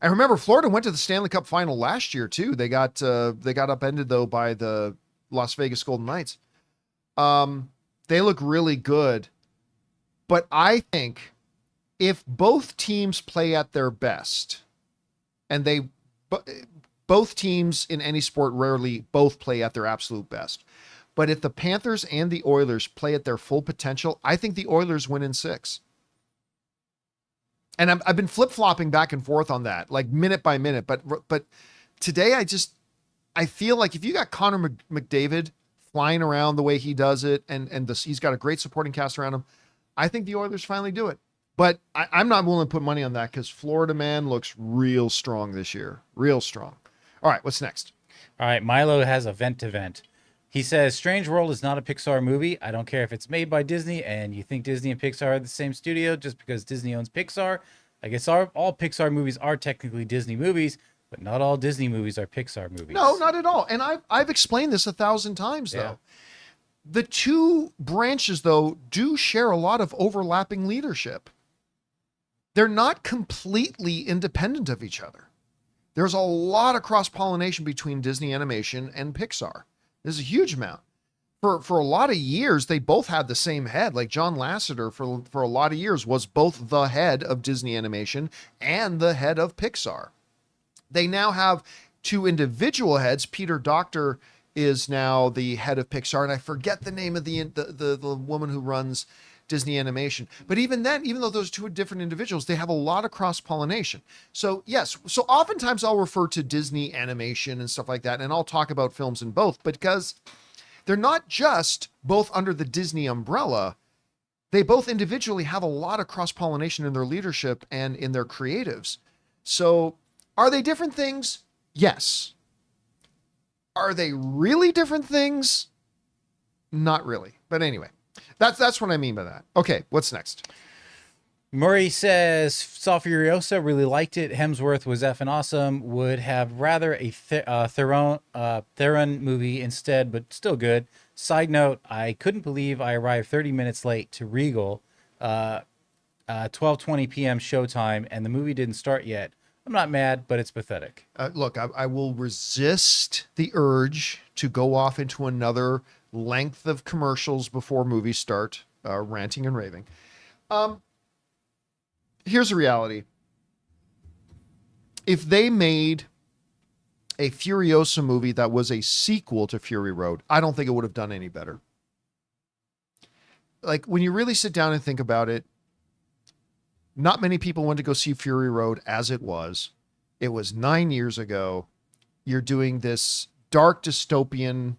A: I remember Florida went to the Stanley Cup final last year too. They got upended though by the Las Vegas Golden Knights. They look really good, but I think if both teams play at their best, and both teams in any sport rarely both play at their absolute best, but if the Panthers and the Oilers play at their full potential, I think the Oilers win in 6. And I've been flip-flopping back and forth on that, like minute by minute. But today I feel like if you got Connor McDavid flying around the way he does it, and he's got a great supporting cast around him, I think the Oilers finally do it. But I'm not willing to put money on that because Florida Man looks real strong this year. Real strong. All right, what's next?
C: All right, Milo has a vent to vent. He says, Strange World is not a Pixar movie. I don't care if it's made by Disney and you think Disney and Pixar are the same studio just because Disney owns Pixar. I guess all Pixar movies are technically Disney movies, but not all Disney movies are Pixar movies.
A: No, not at all. And I've explained this 1,000 times, though.
C: Yeah.
A: The two branches, though, do share a lot of overlapping leadership. They're not completely independent of each other. There's a lot of cross-pollination between Disney Animation and Pixar. There's a huge amount. For a lot of years, they both had the same head. Like John Lasseter, for a lot of years, was both the head of Disney Animation and the head of Pixar. They now have two individual heads. Peter Docter is now the head of Pixar, and I forget the name of the woman who runs Disney Animation. But even then, even though those two are different individuals, they have a lot of cross-pollination. So yes, so oftentimes I'll refer to Disney Animation and stuff like that, and I'll talk about films in both, because they're not just both under the Disney umbrella. They both individually have a lot of cross-pollination in their leadership and in their creatives. So are they different things? Yes. Are they really different things? Not really. But anyway, that's what I mean by that. Okay, what's next?
C: Murray says, saw Furiosa, really liked it. Hemsworth was effing awesome. Would have rather a Theron movie instead, but still good. Side note, I couldn't believe I arrived 30 minutes late to Regal, 12:20 p.m. showtime, and the movie didn't start yet. I'm not mad, but it's pathetic.
A: Look, I will resist the urge to go off into another length of commercials before movies start, ranting and raving. Here's the reality. If they made a Furiosa movie that was a sequel to Fury Road, I don't think it would have done any better. Like, when you really sit down and think about it, not many people went to go see Fury Road as it was. It was 9 years ago. You're doing this dark dystopian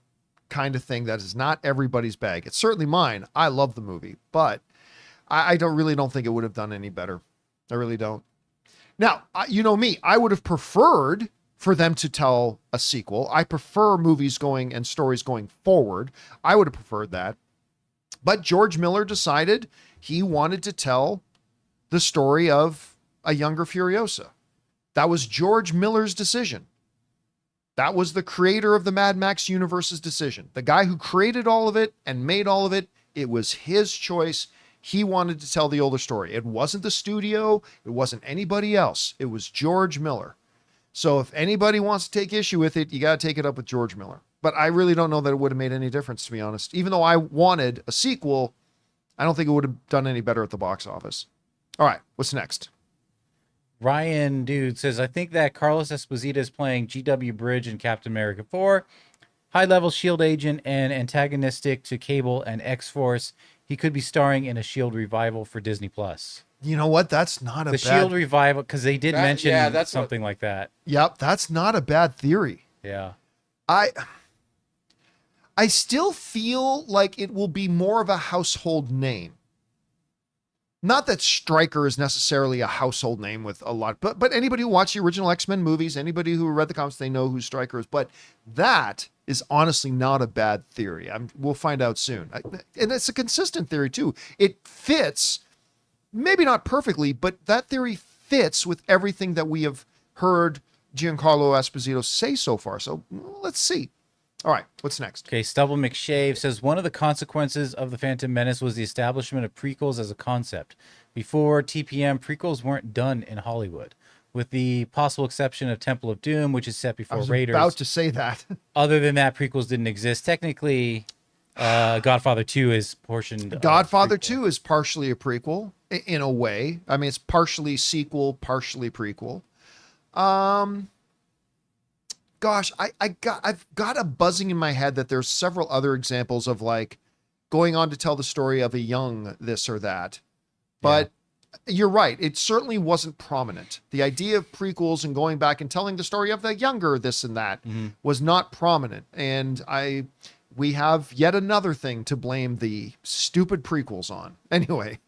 A: kind of thing that is not everybody's bag. It's certainly mine. I love the movie, but I don't think it would have done any better. I really don't. Now, you know me, I would have preferred for them to tell a sequel. I prefer movies going and stories going forward. I would have preferred that. But George Miller decided he wanted to tell the story of a younger Furiosa. That was George Miller's decision. That was the creator of the Mad Max universe's decision. The guy who created all of it and made all of it, it was his choice. He wanted to tell the older story. It wasn't the studio. It wasn't anybody else. It was George Miller. So if anybody wants to take issue with it, you got to take it up with George Miller. But I really don't know that it would have made any difference, to be honest. Even though I wanted a sequel, I don't think it would have done any better at the box office. All right, what's next?
C: Ryan Dude says, I think that Carlos Esposito is playing GW Bridge in Captain America 4. High-level S.H.I.E.L.D. agent and antagonistic to Cable and X-Force. He could be starring in a S.H.I.E.L.D. revival for Disney+.
A: You know what? That's not a
C: the
A: bad...
C: S.H.I.E.L.D. revival, because they did mention
B: that's
C: something like that.
A: Yep, that's not a bad theory.
C: Yeah.
A: I still feel like it will be more of a household name. Not that Stryker is necessarily a household name with a lot, but anybody who watched the original X-Men movies, anybody who read the comics, they know who Stryker is. But that is honestly not a bad theory. We'll find out soon. And it's a consistent theory too. It fits, maybe not perfectly, but that theory fits with everything that we have heard Giancarlo Esposito say so far. So let's see. All right, what's next?
C: Okay, Stubble McShave says, one of the consequences of The Phantom Menace was the establishment of prequels as a concept. Before TPM, prequels weren't done in Hollywood, with the possible exception of Temple of Doom, which is set before Raiders.
A: I was about to say that.
C: Other than that, prequels didn't exist. Technically, Godfather 2 is portioned.
A: Godfather 2 is partially a prequel, in a way. I mean, it's partially sequel, partially prequel. Gosh, I've got a buzzing in my head that there's several other examples of like going on to tell the story of a young this or that. But you're right. It certainly wasn't prominent. The idea of prequels and going back and telling the story of the younger this and that was not prominent. And we have yet another thing to blame the stupid prequels on. Anyway.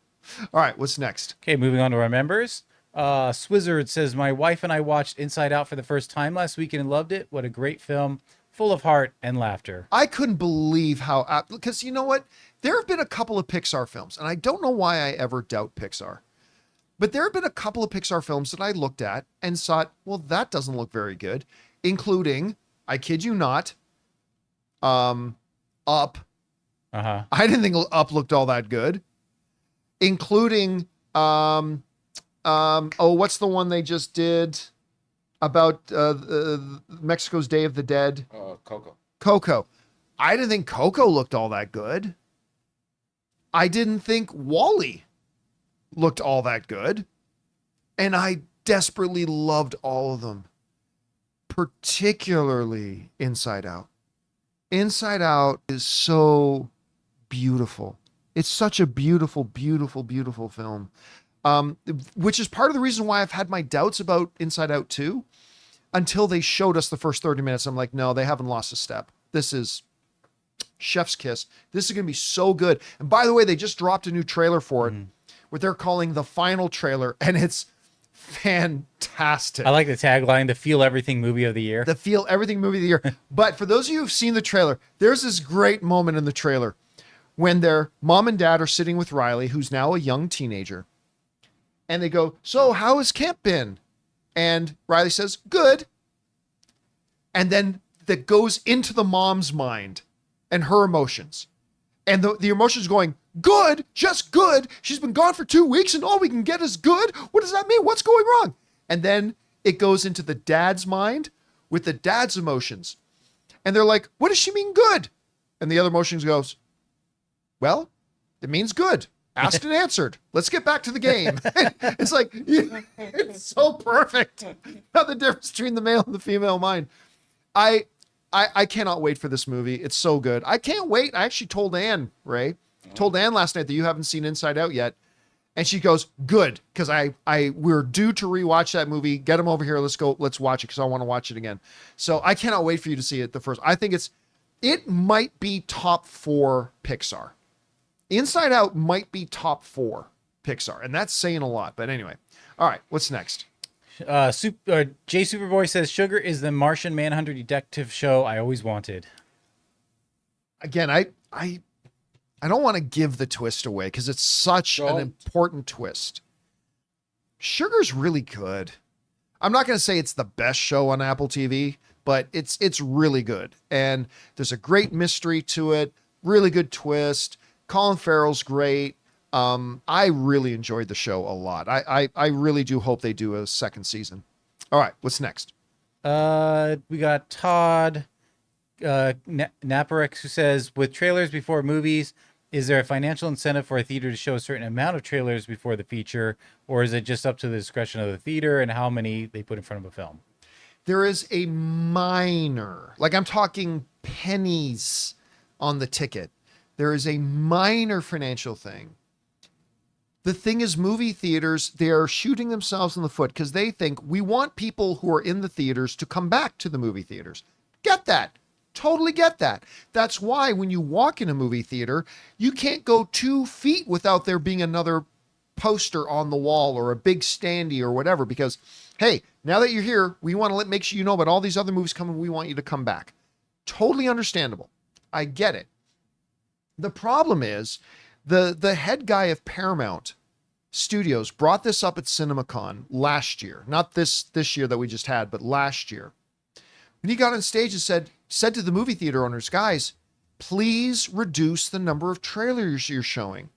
A: All right, what's next?
C: Okay, moving on to our members. Swizzard says, my wife and I watched Inside Out for the first time last weekend and loved it. What a great film, full of heart and laughter.
A: I couldn't believe how, because you know what? There have been a couple of Pixar films, and I don't know why I ever doubt Pixar, but there have been a couple of Pixar films that I looked at and thought, well, that doesn't look very good, including, I kid you not, Up.
C: Uh-huh.
A: I didn't think Up looked all that good, including, what's the one they just did about Mexico's Day of the Dead?
B: Coco.
A: Coco. I didn't think Coco looked all that good. I didn't think Wall-E looked all that good. And I desperately loved all of them, particularly Inside Out. Inside Out is so beautiful. It's such a beautiful, beautiful, beautiful film. Which is part of the reason why I've had my doubts about Inside Out 2 until they showed us the first 30 minutes. I'm like, no, they haven't lost a step. This is chef's kiss. This is going to be so good. And by the way, they just dropped a new trailer for it, what they're calling the final trailer, and it's fantastic.
C: I like the tagline, the Feel Everything Movie of the Year.
A: The Feel Everything Movie of the Year. But for those of you who've seen the trailer, there's this great moment in the trailer when their mom and dad are sitting with Riley, who's now a young teenager. And they go, so how has camp been? And Riley says, good. And then that goes into the mom's mind and her emotions. And the emotions going, good, just good. She's been gone for 2 weeks and all we can get is good. What does that mean? What's going wrong? And then it goes into the dad's mind with the dad's emotions. And they're like, what does she mean good? And the other emotions goes, well, it means good. Asked and answered. Let's get back to the game. It's like, it's so perfect. Not the difference between the male and the female mind. I cannot wait for this movie. It's so good. I can't wait. I actually told Anne, Ray, told Anne last night that you haven't seen Inside Out yet. And she goes, good. Cause we're due to rewatch that movie. Get them over here. Let's watch it. Cause I want to watch it again. So I cannot wait for you to see it the first. I think it might be top 4 Pixar. Inside Out might be top 4 Pixar, and that's saying a lot. But anyway, all right, what's next?
C: Jay Superboy says, Sugar is the Martian Manhunter detective show I always wanted.
A: Again, I don't want to give the twist away because it's such an important twist. Sugar's really good. I'm not going to say it's the best show on Apple TV, but it's really good. And there's a great mystery to it, really good twist. Colin Farrell's great. I really enjoyed the show a lot. I really do hope they do a second season. All right, what's next?
C: We got Todd Naparex, who says, with trailers before movies, is there a financial incentive for a theater to show a certain amount of trailers before the feature, or is it just up to the discretion of the theater and how many they put in front of a film?
A: There is a minor, like I'm talking pennies on the ticket. There is a minor financial thing. The thing is, movie theaters, they're shooting themselves in the foot because they think we want people who are in the theaters to come back to the movie theaters. Get that. Totally get that. That's why when you walk in a movie theater, you can't go 2 feet without there being another poster on the wall or a big standee or whatever, because, hey, now that you're here, we want to make sure you know about all these other movies coming. We want you to come back. Totally understandable. I get it. The problem is the head guy of Paramount Studios brought this up at CinemaCon last year, not this year that we just had, but last year. When he got on stage and said to the movie theater owners, guys, please reduce the number of trailers you're showing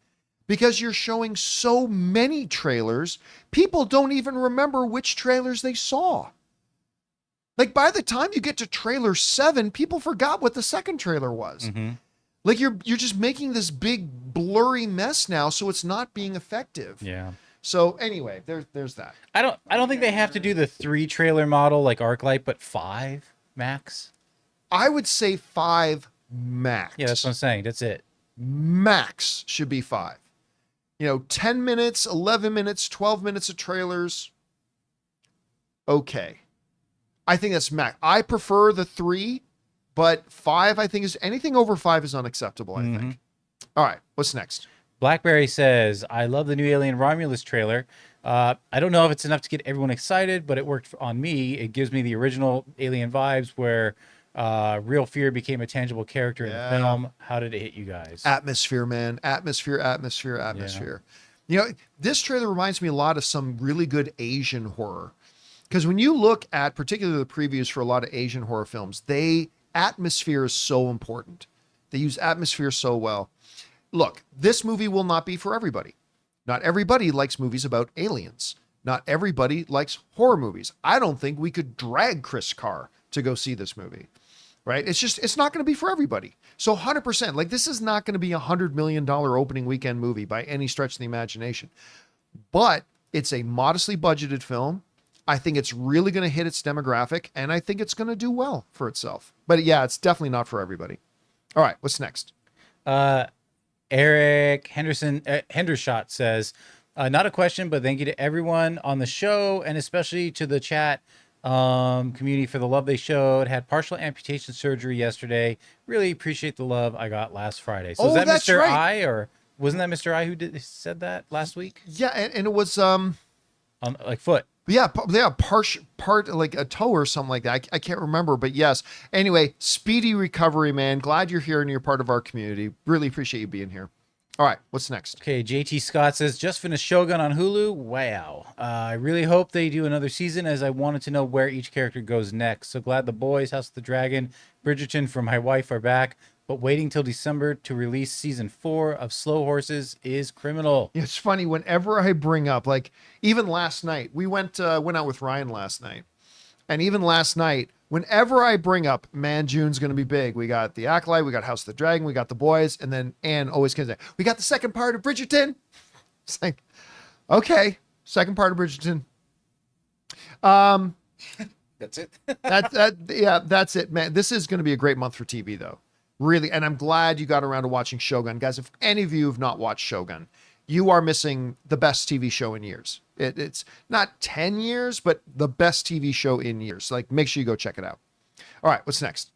A: because you're showing so many trailers. People don't even remember which trailers they saw. Like by the time you get to trailer 7, people forgot what the second trailer was.
C: Mm-hmm.
A: Like you're just making this big blurry mess now, so it's not being effective.
C: Yeah.
A: So anyway, there's that.
C: I don't think they have to do the 3 trailer model like Arclight, but 5 max.
A: I would say 5 max.
C: Yeah, that's what I'm saying. That's it.
A: Max should be 5. 10 minutes, 11 minutes, 12 minutes of trailers. Okay. I think that's max. I prefer the 3, but 5, I think, is anything over 5 is unacceptable, I think. All right, what's next?
C: Blackberry says, I love the new Alien Romulus trailer. I don't know if it's enough to get everyone excited, but it worked on me. It gives me the original Alien vibes where real fear became a tangible character in the film. How did it hit you guys?
A: Atmosphere, man. Atmosphere. You know, this trailer reminds me a lot of some really good Asian horror. Because when you look at particularly the previews for a lot of Asian horror films, atmosphere is so important. They use atmosphere so well. Look, this movie will not be for everybody. Not everybody likes movies about aliens. Not everybody likes horror movies. I don't think we could drag Chris Carr to go see this movie, right? It's not going to be for everybody. So 100%, like this is not going to be $100 million opening weekend movie by any stretch of the imagination, but it's a modestly budgeted film. I think it's really going to hit its demographic, and I think it's going to do well for itself. But yeah, it's definitely not for everybody. All right, what's next?
C: Eric Hendershot says, not a question, but thank you to everyone on the show and especially to the chat community for the love they showed. Had partial amputation surgery yesterday. Really appreciate the love I got last Friday. So is that
A: that's
C: Mr.
A: right.
C: I, or wasn't that Mr. I who said that last week?
A: Yeah, and it was
C: On like foot.
A: part like a toe or something like that. I can't remember, but yes. Anyway, speedy recovery, man. Glad you're here and you're part of our community. Really appreciate you being here. All right, what's next?
C: Okay, JT Scott says, just finished Shogun on Hulu. Wow. I really hope they do another season as I wanted to know where each character goes next. So glad The Boys, House of the Dragon, Bridgerton for my wife are back, but waiting till December to release season 4 of Slow Horses is criminal.
A: It's funny whenever I bring up, like even last night, we went out with Ryan last night. And even last night, whenever I bring up, man, June's going to be big. We got the Acolyte, we got House of the Dragon, we got The Boys, and then Anne always comes in. We got the second part of Bridgerton. It's like, okay, second part of Bridgerton.
B: That's it.
A: That's it, man. This is going to be a great month for TV, though. Really, and I'm glad you got around to watching Shogun. Guys, if any of you have not watched Shogun, you are missing the best TV show in years. It's not 10 years, but the best TV show in years. Like, make sure you go check it out. All right, what's next?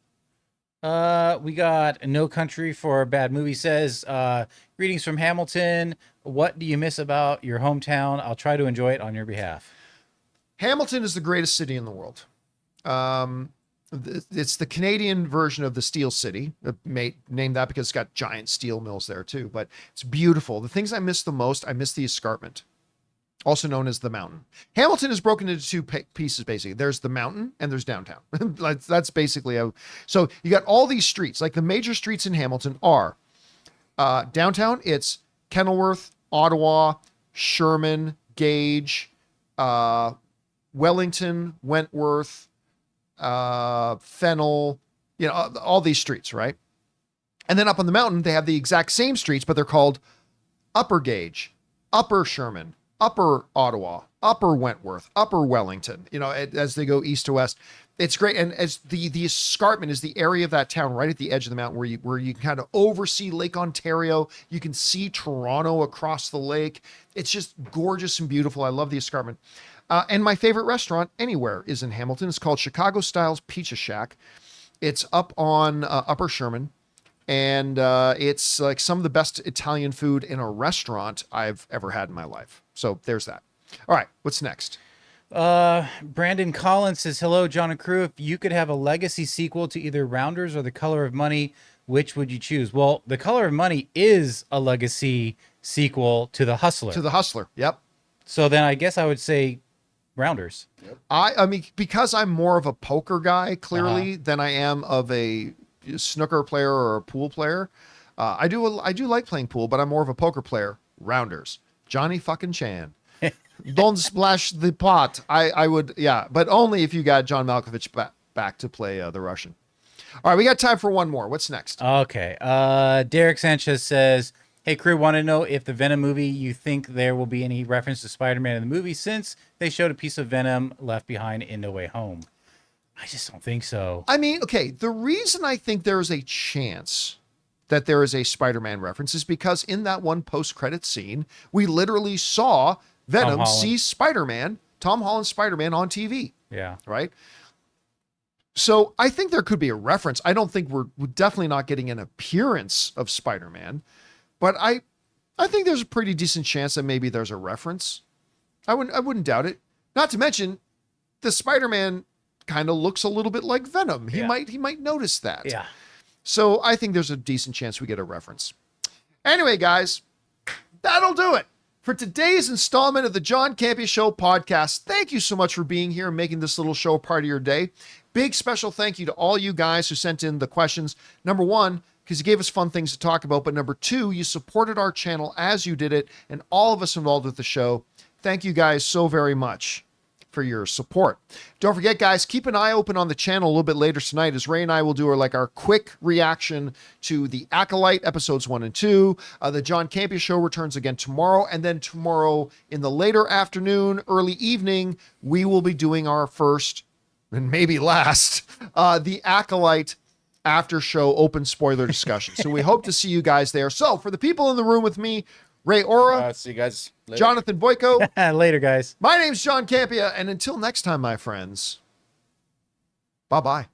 C: We got No Country for a Bad Movie says, greetings from Hamilton. What do you miss about your hometown? I'll try to enjoy it on your behalf.
A: Hamilton is the greatest city in the world. It's the Canadian version of the Steel City, named that because it's got giant steel mills there too, but it's beautiful. The things I miss the most, I miss the escarpment, also known as the mountain. Hamilton is broken into two pieces, basically. There's the mountain and there's downtown. That's basically so you got all these streets. Like the major streets in Hamilton are downtown. It's Kenilworth, Ottawa, Sherman, Gage, Wellington, Wentworth, Fennel, all these streets, right? And then up on the mountain, they have the exact same streets, but they're called Upper Gage, Upper Sherman, Upper Ottawa, Upper Wentworth, Upper Wellington, as they go east to west. It's great. And as the escarpment is the area of that town right at the edge of the mountain where you can kind of oversee Lake Ontario. You can see Toronto across the lake. It's just gorgeous and beautiful. I love the escarpment. And my favorite restaurant anywhere is in Hamilton. It's called Chicago Styles Pizza Shack. It's up on Upper Sherman. And it's like some of the best Italian food in a restaurant I've ever had in my life. So there's that. All right, what's next?
C: Brandon Collins says, hello, John and crew. If you could have a legacy sequel to either Rounders or The Color of Money, which would you choose? Well, The Color of Money is a legacy sequel to The Hustler.
A: To The Hustler, yep.
C: So then I guess I would say Rounders.
B: Yep.
A: I mean, because I'm more of a poker guy, clearly, than I am of a snooker player or a pool player. I do like playing pool, but I'm more of a poker player. Rounders. Johnny fucking Chan. Don't splash the pot. I would, yeah, but only if you got John Malkovich back to play the Russian. All right, we got time for one more. What's next?
C: Okay. Derek Sanchez says, hey, crew, want to know if the Venom movie, you think there will be any reference to Spider-Man in the movie since they showed a piece of Venom left behind in No Way Home? I just don't think so.
A: I mean, okay, the reason I think there is a chance that there is a Spider-Man reference is because in that one post-credit scene, we literally saw Venom see Spider-Man, Tom Holland's Spider-Man on TV.
C: Yeah.
A: Right? So I think there could be a reference. I don't think we're definitely not getting an appearance of Spider-Man, but I think there's a pretty decent chance that maybe there's a reference. I wouldn't doubt it. Not to mention, the Spider-Man kind of looks a little bit like Venom. He might notice that.
C: Yeah.
A: So I think there's a decent chance we get a reference. Anyway, guys, that'll do it for today's installment of the John Campea Show podcast. Thank you so much for being here and making this little show part of your day. Big special thank you to all you guys who sent in the questions. Number one, because you gave us fun things to talk about. But number two, you supported our channel as you did it, and all of us involved with the show. Thank you guys so very much for your support. Don't forget, guys, keep an eye open on the channel a little bit later tonight as Ray and I will do our quick reaction to the Acolyte episodes 1 and 2. The John Campea Show returns again tomorrow, and then tomorrow in the later afternoon, early evening, we will be doing our first and maybe last the Acolyte after show open spoiler discussion. So we hope to see you guys there. So for the people in the room with me, Ray Ora,
B: See you guys later.
A: Jonathan Boyko.
C: Later, guys.
A: My name's John Campea, and until next time, my friends, bye-bye.